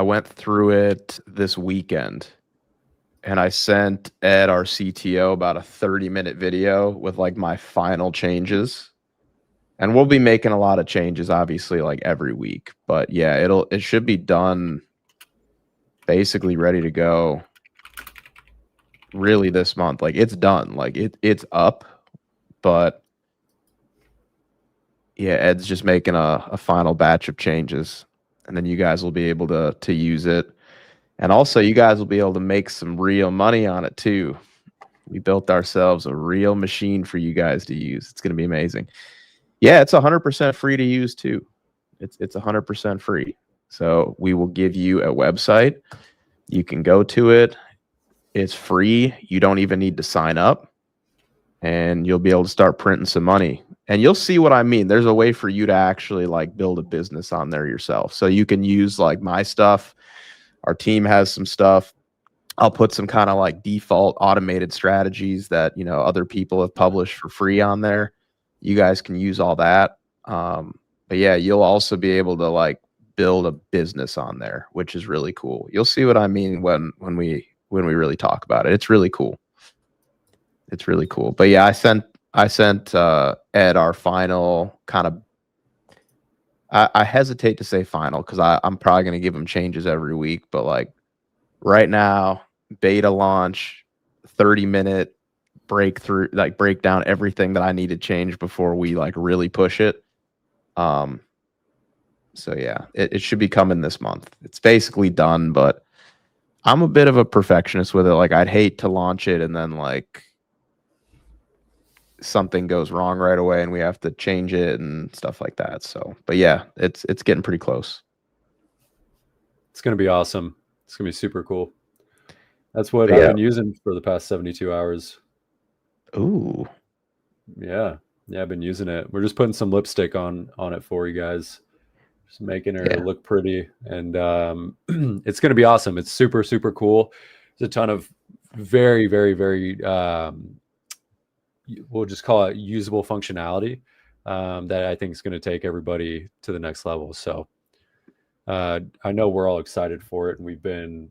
went through it this weekend, and I sent Ed, our CTO, about a 30-minute video with like my final changes. And we'll be making a lot of changes, obviously, like every week. But yeah, it should be done, basically ready to go really this month. Like it's done. Like it's up. But yeah, Ed's just making a final batch of changes, and then you guys will be able to use it. And also you guys will be able to make some real money on it too. We built ourselves a real machine for you guys to use. It's going to be amazing. Yeah, it's 100% free to use too. It's 100% free. So we will give you a website. You can go to it. It's free. You don't even need to sign up, and you'll be able to start printing some money. And you'll see what I mean. There's a way for you to actually like build a business on there yourself. So you can use like my stuff. Our team has some stuff. I'll put some kind of like default automated strategies that, other people have published for free on there. You guys can use all that. But yeah, you'll also be able to like build a business on there, which is really cool. You'll see what I mean when we really talk about it. It's really cool. It's really cool. But yeah, I sent Ed our final kind of, I hesitate to say final because I'm probably going to give him changes every week. But like right now, beta launch, 30-minute breakthrough, like break down everything that I need to change before we like really push it. So yeah, it should be coming this month. It's basically done, but I'm a bit of a perfectionist with it. Like I'd hate to launch it and then like something goes wrong right away and we have to change it and stuff like that. So, but yeah, it's getting pretty close. It's going to be awesome. It's going to be super cool. That's what I've been using for the past 72 hours. Ooh. Yeah. I've been using it. We're just putting some lipstick on it for you guys. Just making her look pretty, and it's going to be awesome. It's super, super cool. There's a ton of very, very, very, we'll just call it usable functionality that I think is going to take everybody to the next level. So I know we're all excited for it, and we've been,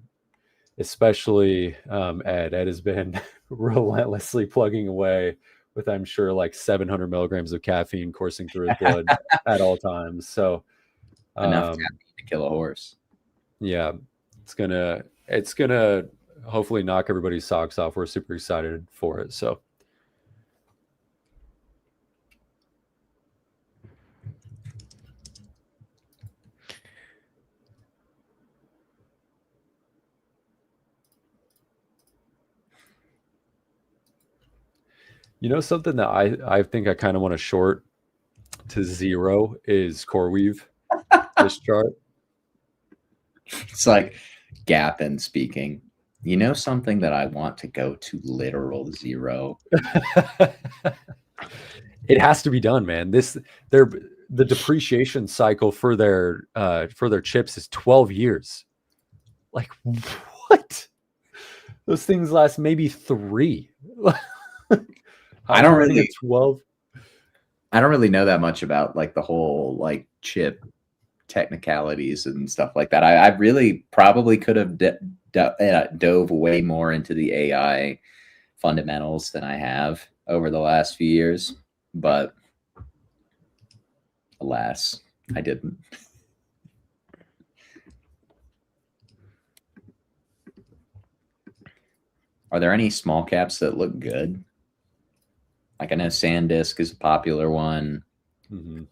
especially Ed has been relentlessly plugging away with, I'm sure, like 700 milligrams of caffeine coursing through his blood at all times. So enough caffeine to kill a horse. Yeah, it's gonna hopefully knock everybody's socks off. We're super excited for it. So something that I think I kind of want to short to zero is CoreWeave. This chart. It's like Gapin speaking. Something that I want to go to literal zero. It has to be done, man. The depreciation cycle for their chips is 12 years. Like, what? Those things last maybe 3. I don't really 12. I don't really know that much about like the whole like chip technicalities and stuff like that. I really probably could have dove way more into the AI fundamentals than I have over the last few years, but alas, I didn't. Are there any small caps that look good? Like I know SanDisk is a popular one. Mm-hmm.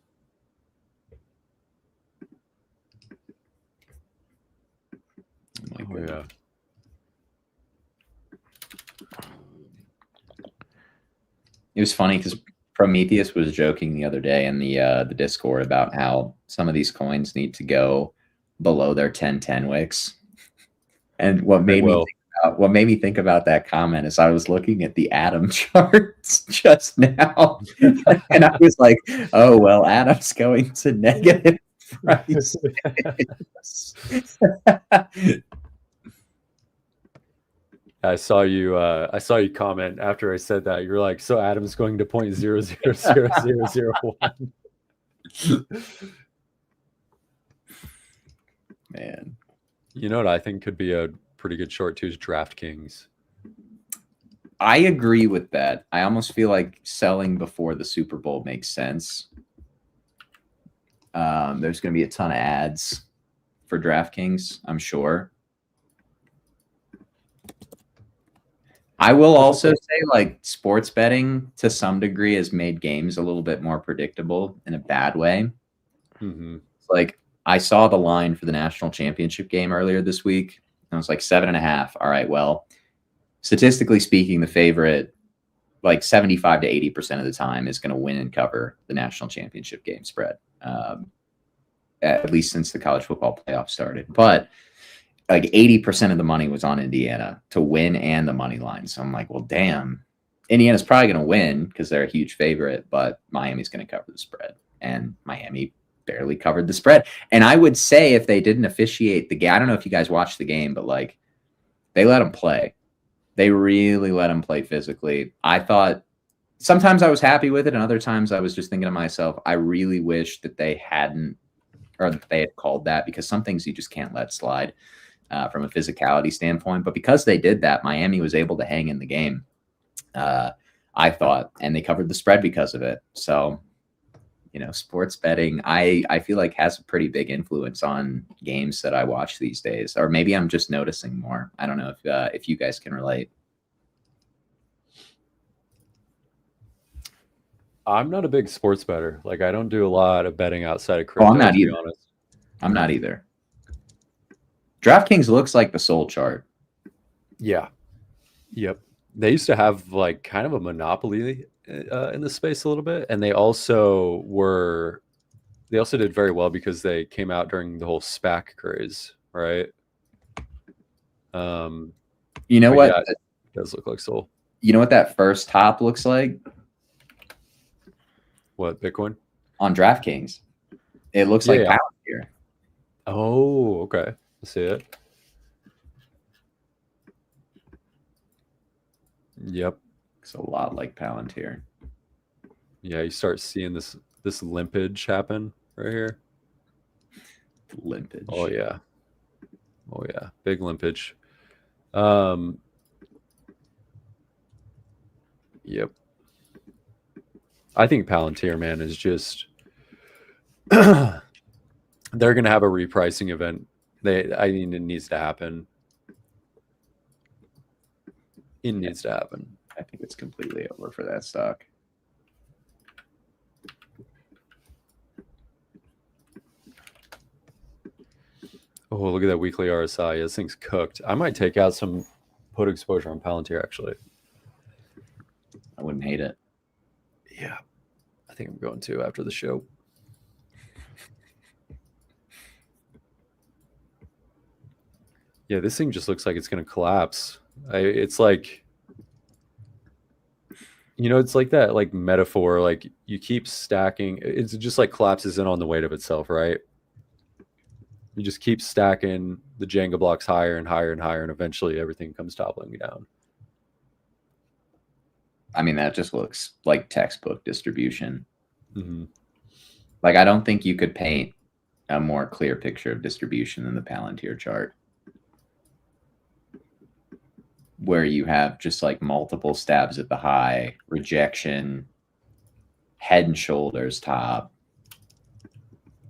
Oh yeah. It was funny because Prometheus was joking the other day in the Discord about how some of these coins need to go below their 10-10 wicks. And what made me think about that comment is I was looking at the Atom charts just now, and I was like, "Oh well, Atom's going to negative price." I saw you comment after I said that. You're like, so Atom's going to 0.000001. Man, you know what I think could be a pretty good short too is DraftKings. I agree with that. I almost feel like selling before the Super Bowl makes sense. There's going to be a ton of ads for DraftKings, I'm sure. I will also say, like, sports betting to some degree has made games a little bit more predictable in a bad way. Mm-hmm. Like, I saw the line for the national championship game earlier this week. And I was like 7.5. All right, well, statistically speaking, the favorite, like 75 to 80% of the time, is going to win and cover the national championship game spread, at least since the college football playoff started. But like 80% of the money was on Indiana to win and the money line. So I'm like, well, damn, Indiana's probably going to win because they're a huge favorite, but Miami's going to cover the spread. And Miami barely covered the spread. And I would say if they didn't officiate the game, I don't know if you guys watched the game, but like they let them play. They really let them play physically. I thought sometimes I was happy with it, and other times I was just thinking to myself, I really wish that they hadn't, or that they had called that, because some things you just can't let slide from a physicality standpoint. But because they did that, Miami was able to hang in the game, I thought, and they covered the spread because of it. So, sports betting, I feel like has a pretty big influence on games that I watch these days, or maybe I'm just noticing more. I don't know if you guys can relate. I'm not a big sports bettor. Like, I don't do a lot of betting outside of crypto. I'm not to either. be honest. I'm not either. DraftKings looks like the soul chart. Yeah. Yep. They used to have like kind of a monopoly in the space a little bit, and they also did very well because they came out during the whole SPAC craze, right? You know what? Yeah, it does look like Soul. You know what that first top looks like? What, Bitcoin? On DraftKings. It looks like Palantir. Palantir. Oh, okay. I see it. Yep. It's a lot like Palantir. Yeah, you start seeing this limpage happen right here. Limpage. Oh yeah. Oh yeah. Big limpage. Yep. I think Palantir, man, is just they're gonna have a repricing event. I mean, it needs to happen. It needs to happen. I think it's completely over for that stock. Oh, look at that weekly RSI. This thing's cooked. I might take out some put exposure on Palantir, actually. I wouldn't hate it. Yeah. I think I'm going to after the show. Yeah, this thing just looks like it's going to collapse. It's like, it's like that like metaphor, like you keep stacking. It's just like collapses in on the weight of itself, right? You just keep stacking the Jenga blocks higher and higher and higher, and eventually everything comes toppling down. I mean, that just looks like textbook distribution. Mm-hmm. Like, I don't think you could paint a more clear picture of distribution than the Palantir chart, where you have just like multiple stabs at the high, rejection, head and shoulders top,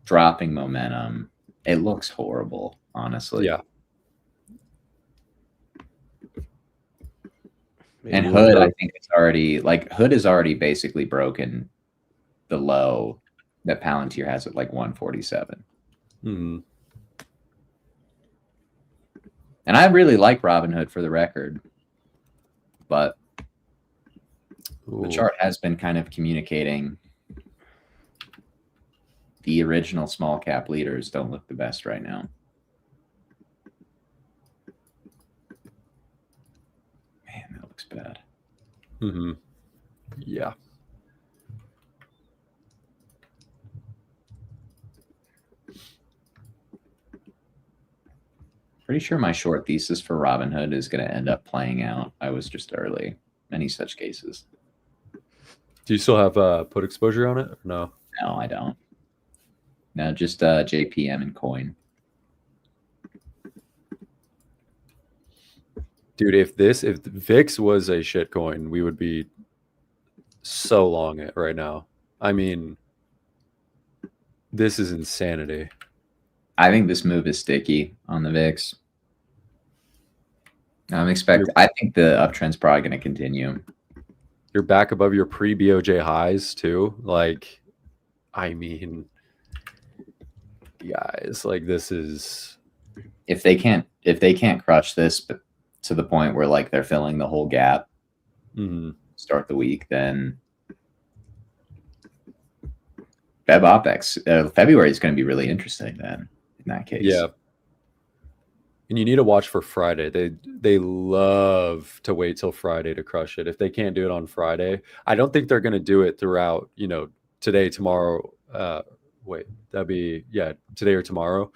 dropping momentum. It looks horrible, honestly. Yeah. And Hood, I think it's already like Hood is already basically broken the low that Palantir has at like 147. Mm-hmm. And I really like Robinhood for the record, but the chart has been kind of communicating the original small cap leaders don't look the best right now. Man, that looks bad. Mm-hmm. Yeah. Pretty sure my short thesis for Robinhood is going to end up playing out. I was just early. Many such cases. Do you still have put exposure on it? Or no? No, I don't. No, just JPM and coin. Dude, if VIX was a shit coin, we would be so long it right now. I mean, this is insanity. I think this move is sticky on the VIX. I think the uptrend's probably going to continue. You're back above your pre-BOJ highs too. Like, I mean, guys, like this is if they can't crush this to the point where like they're filling the whole gap, start the week, then Feb OPEX February is going to be really interesting then in that case. Yeah. And you need to watch for Friday. They love to wait till Friday to crush it. If they can't do it on Friday, I don't think they're going to do it throughout, today, tomorrow. That'd be, today or tomorrow.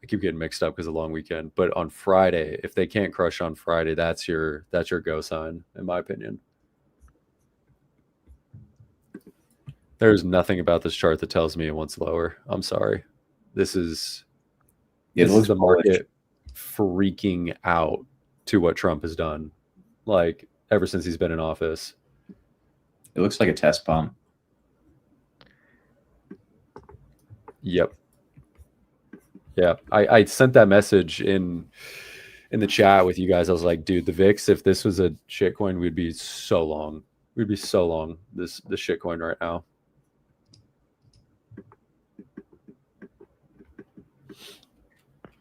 I keep getting mixed up because of the long weekend. But on Friday, if they can't crush on Friday, that's your go sign, in my opinion. There's nothing about this chart that tells me it wants lower. I'm sorry. This is the market freaking out to what Trump has done, like ever since he's been in office. It looks like a test pump. Yep. Yeah. I sent that message in the chat with you guys. I was like, dude, the VIX, if this was a shitcoin, we'd be so long. We'd be so long this shitcoin right now.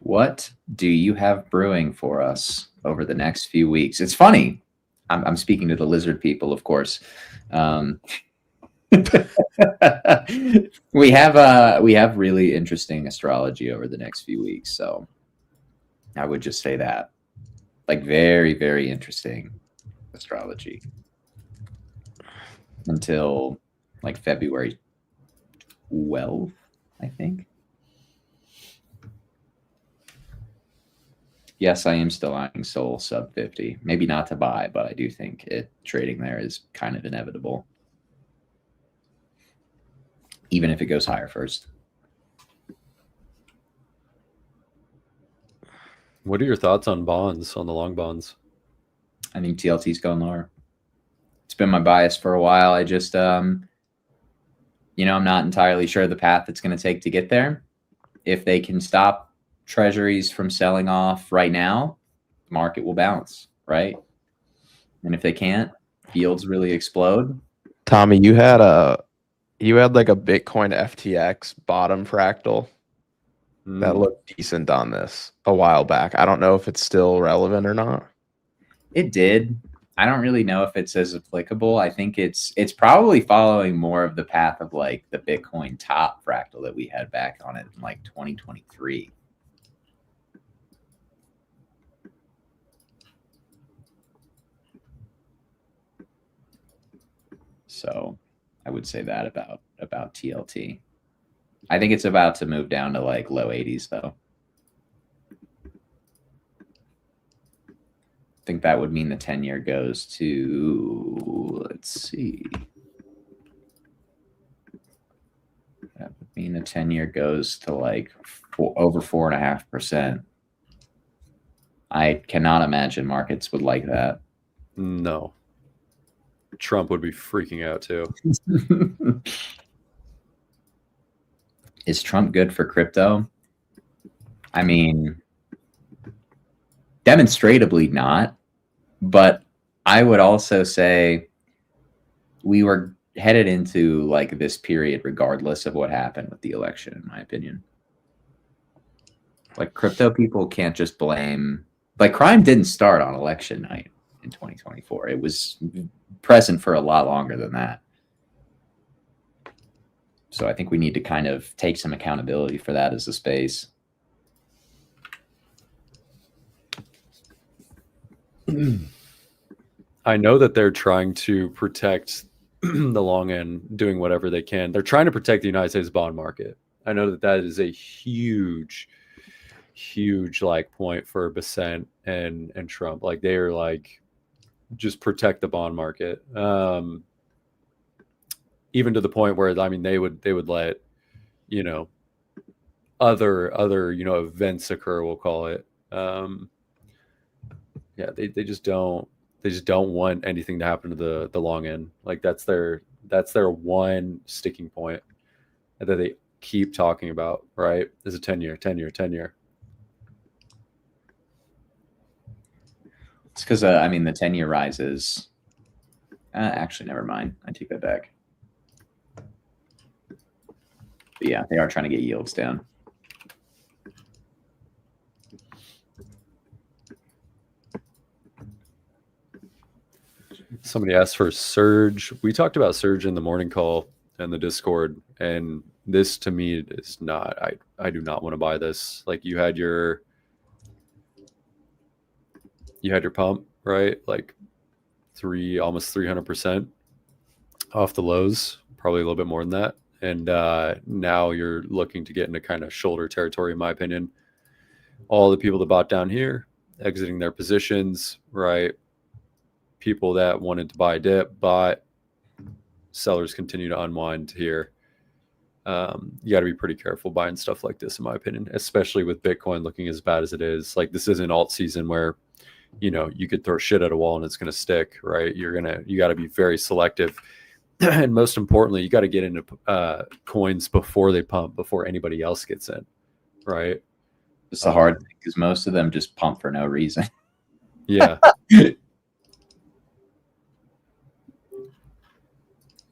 What do you have brewing for us over the next few weeks? It's funny. I'm speaking to the lizard people, of course. We have really interesting astrology over the next few weeks. So I would just say that, like, very, very interesting astrology until like February 12th, I think. Yes, I am still eyeing Sol sub 50. Maybe not to buy, but I do think trading there is kind of inevitable. Even if it goes higher first. What are your thoughts on bonds, on the long bonds? I think TLT's going lower. It's been my bias for a while. I just, I'm not entirely sure the path it's going to take to get there. If they can stop treasuries from selling off right now, the market will bounce, right? And if they can't, yields really explode. Tommy, you had like a Bitcoin FTX bottom fractal that looked decent on this a while back. I don't know if it's still relevant or not. It did. I don't really know if it's as applicable. I think it's probably following more of the path of like the Bitcoin top fractal that we had back on it in like 2023. So I would say that about TLT. I think it's about to move down to like low 80s though. I think that would mean the 10-year goes to, let's see. That would mean the 10-year goes to like over 4.5%. I cannot imagine markets would like that. No. Trump would be freaking out too. Is Trump good for crypto? I mean, demonstrably not, but I would also say we were headed into like this period regardless of what happened with the election, in my opinion. Like crypto people can't just blame, like crime didn't start on election night in 2024. It was present for a lot longer than that. So I think we need to kind of take some accountability for that as a space. I know that they're trying to protect the long end, doing whatever they can. They're trying to protect the United States bond market. I know that that is a huge like point for Bassett and Trump. Like they are like, just protect the bond market. Even to the point where, I mean, they would let, other, events occur, we'll call it. Yeah, they just don't want anything to happen to the long end. Like that's their one sticking point that they keep talking about, right? Is a 10-year. It's because, I mean, the 10-year rises. Actually, never mind. I take that back. But yeah, they are trying to get yields down. Somebody asked for Surge. We talked about Surge in the morning call and the Discord, and this to me is not. I do not want to buy this. Like you had your pump, right? Like almost 300% off the lows, probably a little bit more than that. And now you're looking to get into kind of shoulder territory, in my opinion. All the people that bought down here, exiting their positions, right? People that wanted to buy dip, bought. Sellers continue to unwind here. You got to be pretty careful buying stuff like this, in my opinion, especially with Bitcoin looking as bad as it is. Like this isn't alt season where, you could throw shit at a wall and it's going to stick, right? You got to be very selective. And most importantly, you got to get into coins before they pump, before anybody else gets in, right? It's the hard thing because most of them just pump for no reason. Yeah.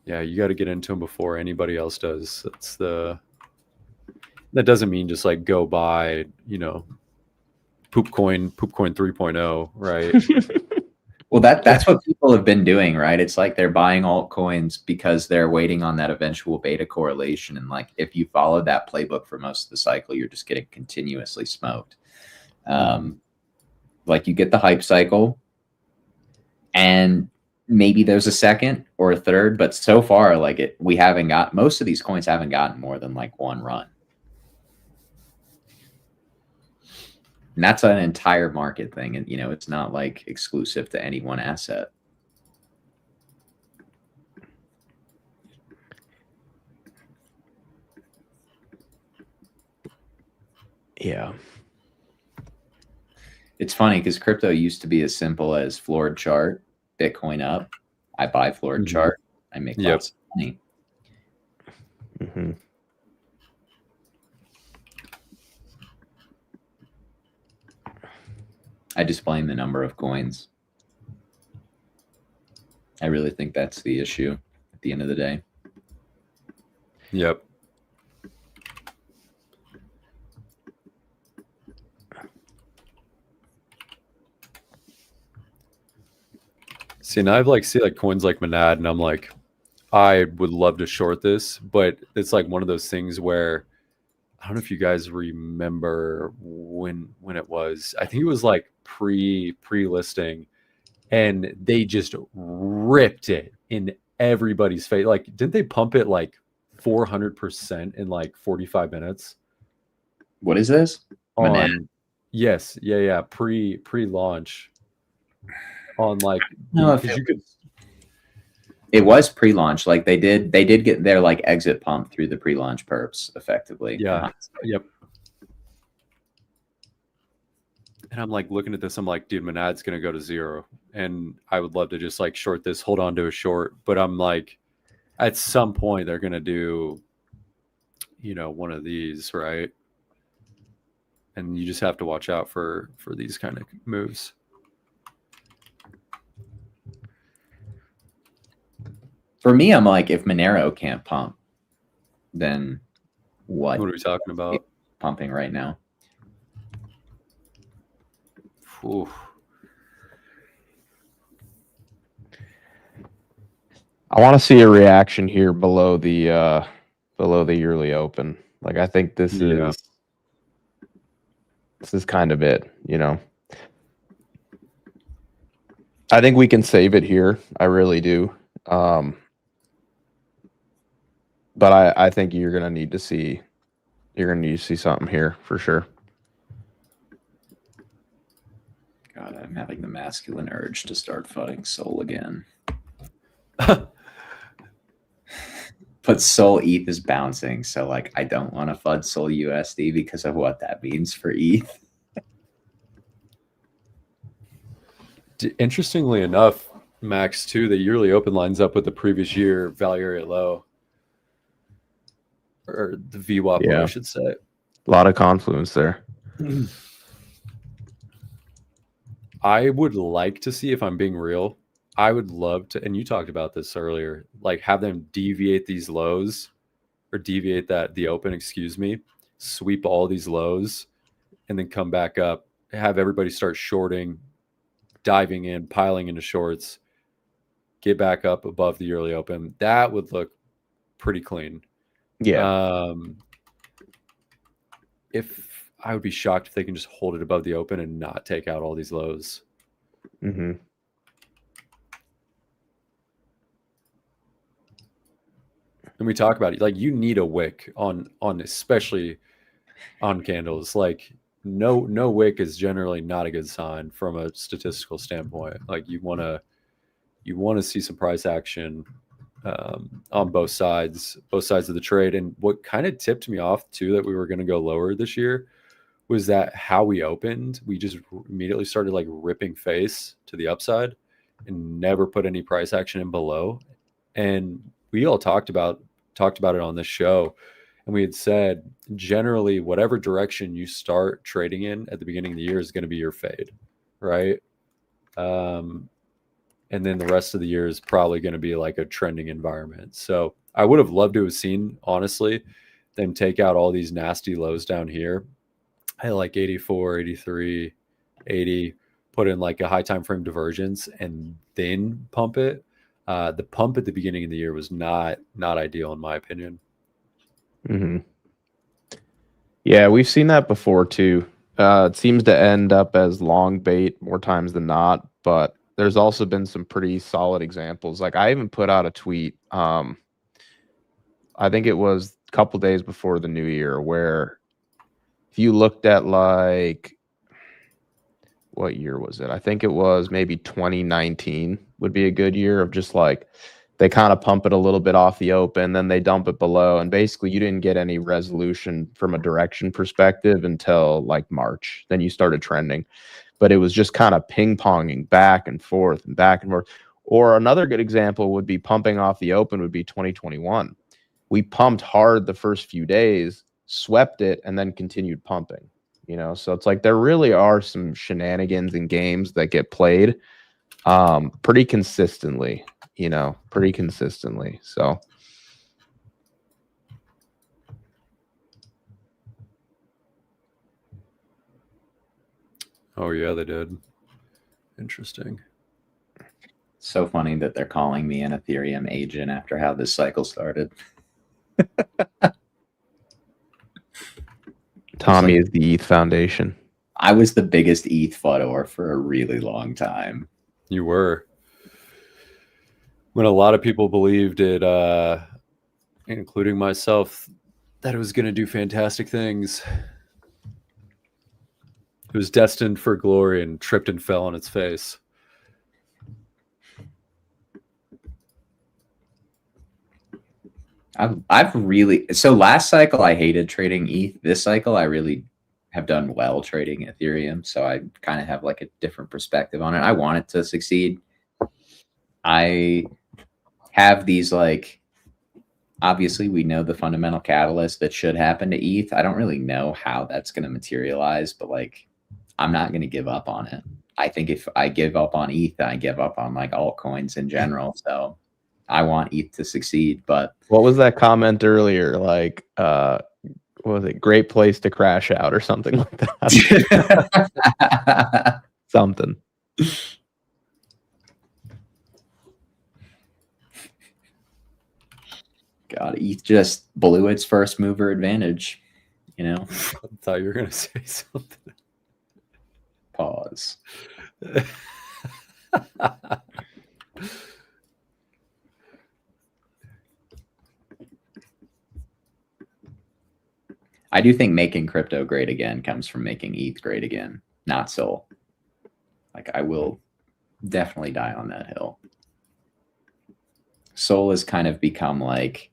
Yeah, you got to get into them before anybody else does. That doesn't mean just like go buy, Poopcoin 3.0, right? Well, that's what people have been doing, right? It's like they're buying altcoins because they're waiting on that eventual beta correlation. And like if you followed that playbook for most of the cycle, you're just getting continuously smoked. Like you get the hype cycle and maybe there's a second or a third, but so far, like most of these coins haven't gotten more than like one run. And that's an entire market thing. And, it's not like exclusive to any one asset. Yeah. It's funny because crypto used to be as simple as floored chart, Bitcoin up. I buy floored chart. I make lots of money. I just blame the number of coins. I really think that's the issue at the end of the day. Yep. See, and I've see coins like Monad, and I'm like, I would love to short this, but it's like one of those things where I don't know if you guys remember when it was. I think it was like pre-listing, and they just ripped it in everybody's face. Like, didn't they pump it like 400% in like 45 minutes? What is this? Yes, yeah, pre-launch on like no, because you could. It was pre-launch. Like they did get their like exit pump through the pre-launch perps effectively. Yeah. Yep. And I'm like looking at this. I'm like, dude, Monad's gonna go to 0, and I would love to just like short this, hold on to a short. But I'm like, at some point they're gonna do, one of these, right? And you just have to watch out for these kind of moves. For me, I'm like, if Monero can't pump, then what? What are we talking about? Pumping right now. Ooh. I want to see a reaction here below the yearly open. Like, I think this is kind of it, I think we can save it here. I really do. But I think you're gonna need to see something here for sure. God, I'm having the masculine urge to start fudding Sol again. But Sol ETH is bouncing, so like I don't want to FUD Sol USD because of what that means for ETH. Interestingly enough, Max, too, the yearly open lines up with the previous year value area low, or the VWAP, I should say. A lot of confluence there. I would like to see, if I'm being real, I would love to, and you talked about this earlier, like have them deviate these lows, or deviate the open, sweep all these lows, and then come back up, have everybody start shorting, diving in, piling into shorts, get back up above the yearly open. That would look pretty clean. Yeah. If I would be shocked if they can just hold it above the open and not take out all these lows. Mm-hmm. And we talk about it, like you need a wick on especially on candles. Like no wick is generally not a good sign from a statistical standpoint. Like you want to see some price action on both sides of the trade. And what kind of tipped me off too that we were going to go lower this year was that how we opened, we just immediately started like ripping face to the upside and never put any price action in below. And we all talked about it on this show, and we had said generally whatever direction you start trading in at the beginning of the year is going to be your fade, right? And then the rest of the year is probably going to be like a trending environment. So I would have loved to have seen, honestly, them take out all these nasty lows down here. I like 84, 83, 80, put in like a high time frame divergence and then pump it. The pump at the beginning of the year was not ideal in my opinion. Mm-hmm. Yeah, we've seen that before too. It seems to end up as long bait more times than not, but there's also been some pretty solid examples. Like I even put out a tweet, I think it was a couple days before the new year, where if you looked at like what year was it? I think it was maybe 2019 would be a good year of just like they kind of pump it a little bit off the open, then they dump it below, and basically you didn't get any resolution from a direction perspective until like March. Then you started trending, but it was just kind of ping-ponging back and forth and back and forth. Or another good example would be pumping off the open would be 2021. We pumped hard the first few days, swept it, and then continued pumping. So it's like there really are some shenanigans in games that get played pretty consistently. So Oh yeah, they did. Interesting. So funny that they're calling me an Ethereum agent after how this cycle started. Tommy is the ETH Foundation. I was the biggest ETH follower for a really long time. You were. When a lot of people believed it, including myself, that it was going to do fantastic things. It was destined for glory and tripped and fell on its face. I've really, so last cycle I hated trading ETH. This cycle I really have done well trading Ethereum. So I kind of have like a different perspective on it. I want it to succeed. I have these like, obviously we know the fundamental catalyst that should happen to ETH. I don't really know how that's going to materialize, but like, I'm not going to give up on it. I think if I give up on ETH, I give up on like altcoins in general. So I want ETH to succeed. But what was that comment earlier? Like, what was it? Great place to crash out or something like that. Something. God, ETH just blew its first mover advantage. I thought you were going to say something. Pause. I do think making crypto great again comes from making ETH great again, not Sol. Like I will definitely die on that hill. Sol has kind of become like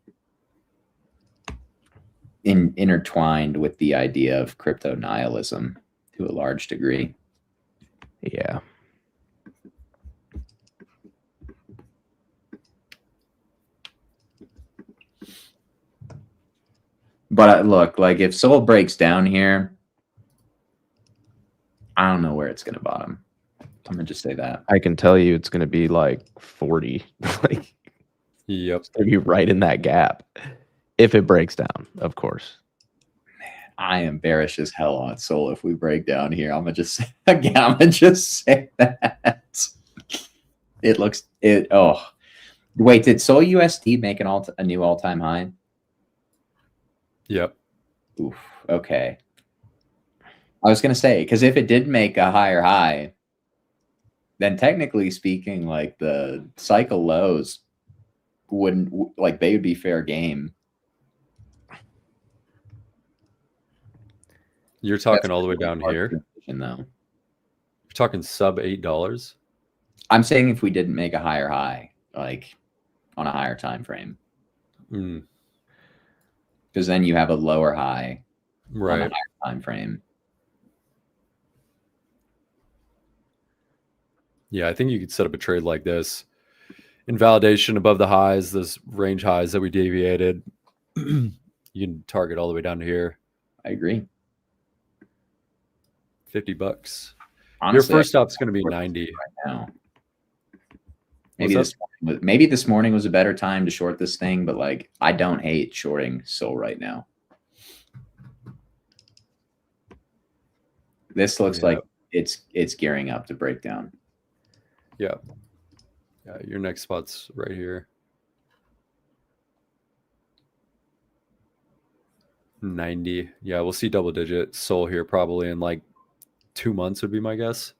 intertwined with the idea of crypto nihilism to a large degree. Yeah. But look, like if Sol breaks down here, I don't know where it's going to bottom. I'm going to just say that. I can tell you it's going to be like 40. Like, yep. It's going to be right in that gap. If it breaks down, of course. Man, I am bearish as hell on Sol if we break down here. I'm going to just say, again, I'm going to just say that. Wait, did Sol USD make a new all-time high? Yep. Oof, okay. I was going to say, because if it did make a higher high, then technically speaking, like the cycle lows wouldn't, like they would be fair game. You're talking all the way down here? Though. You're talking sub $8? I'm saying if we didn't make a higher high, like on a higher time frame. Because then you have a lower high on a higher time frame. Yeah, I think you could set up a trade like this. Invalidation above the highs, those range highs that we deviated. You can target all the way down to here. I agree. $50. Honestly, your first stop's going to be 90 right now. Maybe this morning was a better time to short this thing, but like I don't hate shorting Sol right now. This looks like it's gearing up to break down. Yeah. Yeah, your next spot's right here. 90. Yeah, we'll see double digit Sol here probably in like 2 months would be my guess.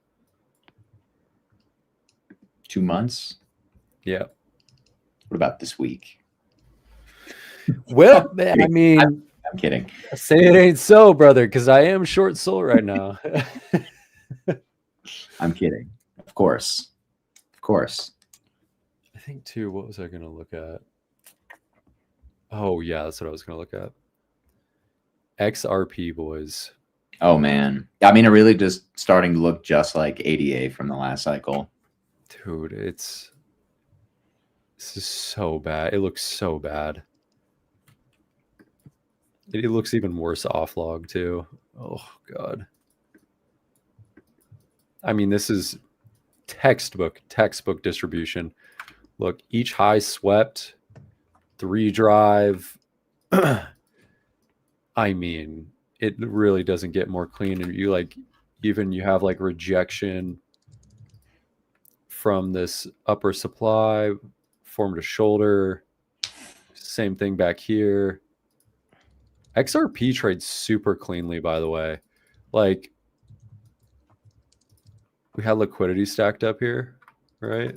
2 months? Yeah. What about this week? Well, I mean, I'm kidding. Say it ain't so, brother, because I am short Sol right now. I'm kidding. Of course. Of course. I think too, what was I going to look at? Oh yeah, that's what I was going to look at. XRP, boys. Oh man. I mean, it really just starting to look just like ADA from the last cycle. Dude, this is so bad. It looks so bad. It looks even worse off log too. Oh god. I mean, this is textbook distribution. Look, each high swept, 3 drive. I mean, it really doesn't get more clean. And you have like rejection from this upper supply, formed a shoulder. Same thing back here. XRP trades super cleanly, by the way. Like, we had liquidity stacked up here, right?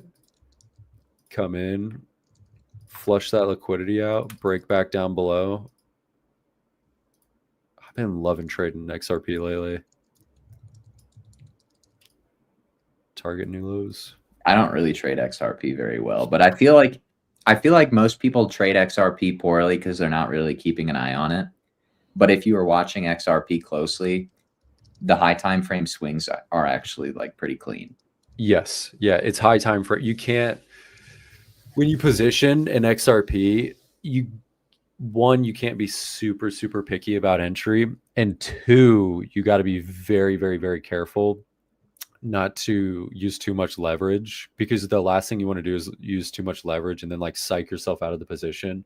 Come in, flush that liquidity out, break back down below. I've been loving trading XRP lately. Target new lows. I don't really trade XRP very well, but I feel like most people trade XRP poorly because they're not really keeping an eye on it. But if you are watching XRP closely, the high time frame swings are actually like pretty clean. Yes. Yeah, it's high time for you can't when you position an XRP, you can't be super, super picky about entry. And 2, you got to be very, very, very careful not to use too much leverage, because the last thing you want to do is use too much leverage and then like psych yourself out of the position.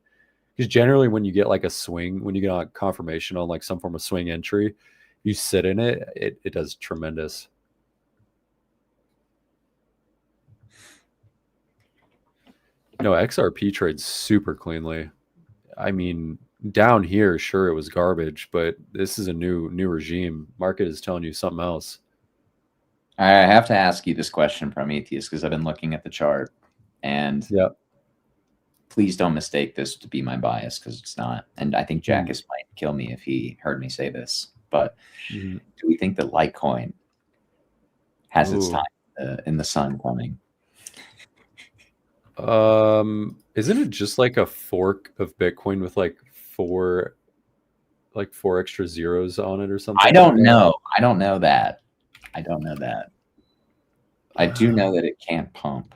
Because generally when you get like a swing, when you get a confirmation on like some form of swing entry, you sit in it, it does tremendous. No, XRP trades super cleanly. I mean, down here, sure, it was garbage, but this is a new regime. Market is telling you something else. I have to ask you this question, Prometheus, because I've been looking at the chart, and please don't mistake this to be my bias, because it's not. And I think Jackus might kill me if he heard me say this. But do we think that Litecoin has its time in the sun coming? Isn't it just like a fork of Bitcoin with like four extra zeros on it or something? I don't know. I don't know that. I don't know that. I do know that it can't pump.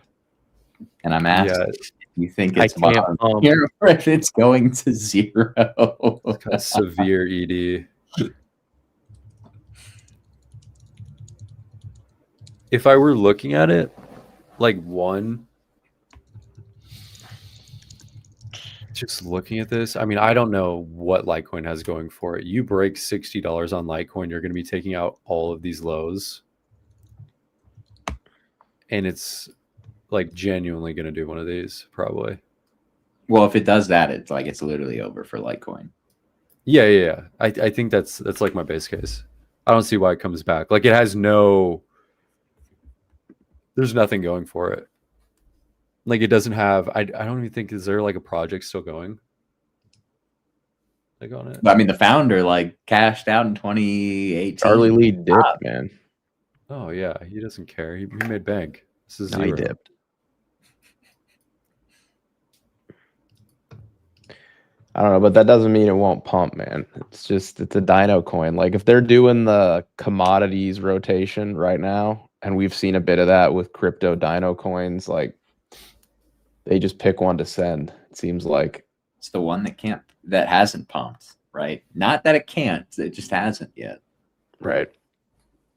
And I'm asking if you think it's bottom here or if it's going to 0. It's got severe ED. If I were looking at it, like just looking at this, I mean, I don't know what Litecoin has going for it. You break $60 on Litecoin, you're going to be taking out all of these lows. And it's like genuinely going to do one of these, probably. Well, if it does that, it's like it's literally over for Litecoin. Yeah. I think that's like my base case. I don't see why it comes back. Like, it has there's nothing going for it. Like, it doesn't have, I don't even think, is there like a project still going? Like on it? I mean, the founder like cashed out in 2018. Charlie Lee dipped, man. Oh yeah, he doesn't care. He made bank. This is No, he dipped. I don't know, but that doesn't mean it won't pump, man. It's a dino coin. Like, if they're doing the commodities rotation right now, and we've seen a bit of that with crypto dino coins, like, they just pick one to send. It seems like it's the one that hasn't pumped, right? Not that it can't, it just hasn't yet. Right.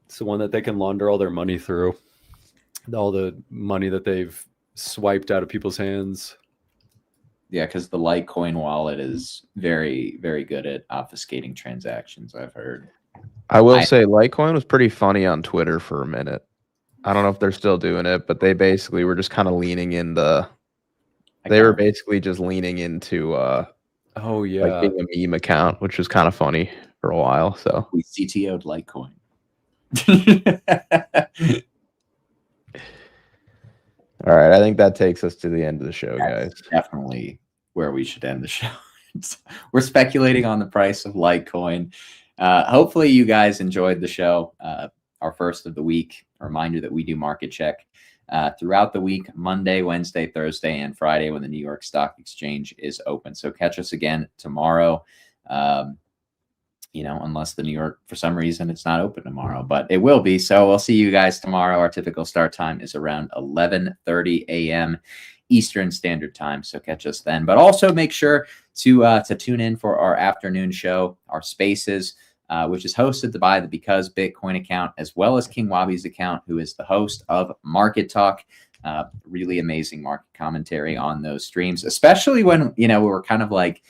It's the one that they can launder all their money through. All the money that they've swiped out of people's hands. Yeah, because the Litecoin wallet is very, very good at obfuscating transactions, I've heard. I will say Litecoin was pretty funny on Twitter for a minute. I don't know if they're still doing it, but they basically were just kind of leaning into like being a meme account, which was kind of funny for a while. So we CTO'd Litecoin. All right, I think that takes us to the end of the show, guys. Definitely where we should end the show. We're speculating on the price of Litecoin. Hopefully you guys enjoyed the show, our first of the week, reminder that we do Market Check throughout the week, Monday, Wednesday, Thursday, and Friday when the New York Stock Exchange is open. So catch us again tomorrow. Unless the New York, for some reason, it's not open tomorrow, but it will be. So we'll see you guys tomorrow. Our typical start time is around 11:30 a.m. Eastern Standard Time. So catch us then. But also make sure to tune in for our afternoon show, our Spaces, which is hosted by the Because Bitcoin account, as well as King Wabi's account, who is the host of Market Talk. Really amazing market commentary on those streams, especially when, we're kind of like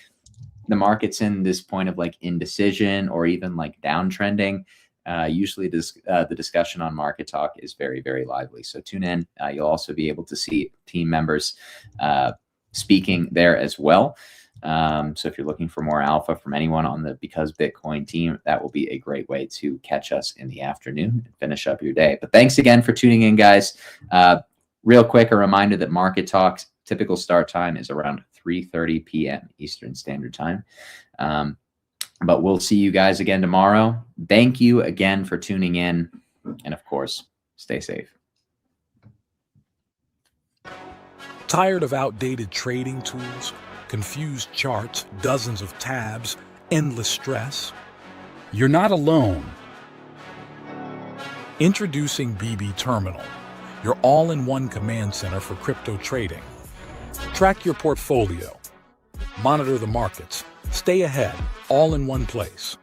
the market's in this point of like indecision or even like downtrending. Usually the discussion on Market Talk is very, very lively. So tune in. You'll also be able to see team members speaking there as well. So if you're looking for more alpha from anyone on the Because Bitcoin team, that will be a great way to catch us in the afternoon and finish up your day. But thanks again for tuning in, guys. Real quick, a reminder that Market Talk's typical start time is around 3:30 p.m. Eastern Standard Time. But we'll see you guys again tomorrow. Thank you again for tuning in. And of course, stay safe. Tired of outdated trading tools, confused charts, dozens of tabs, endless stress? You're not alone. Introducing BB Terminal, your all-in-one command center for crypto trading. Track your portfolio, monitor the markets, stay ahead, all in one place.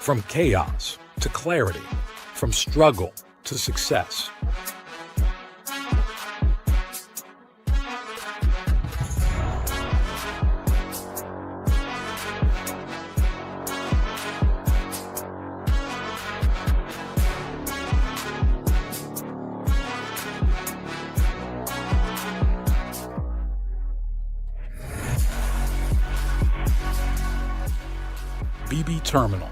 From chaos to clarity, from struggle to success. BB Terminal.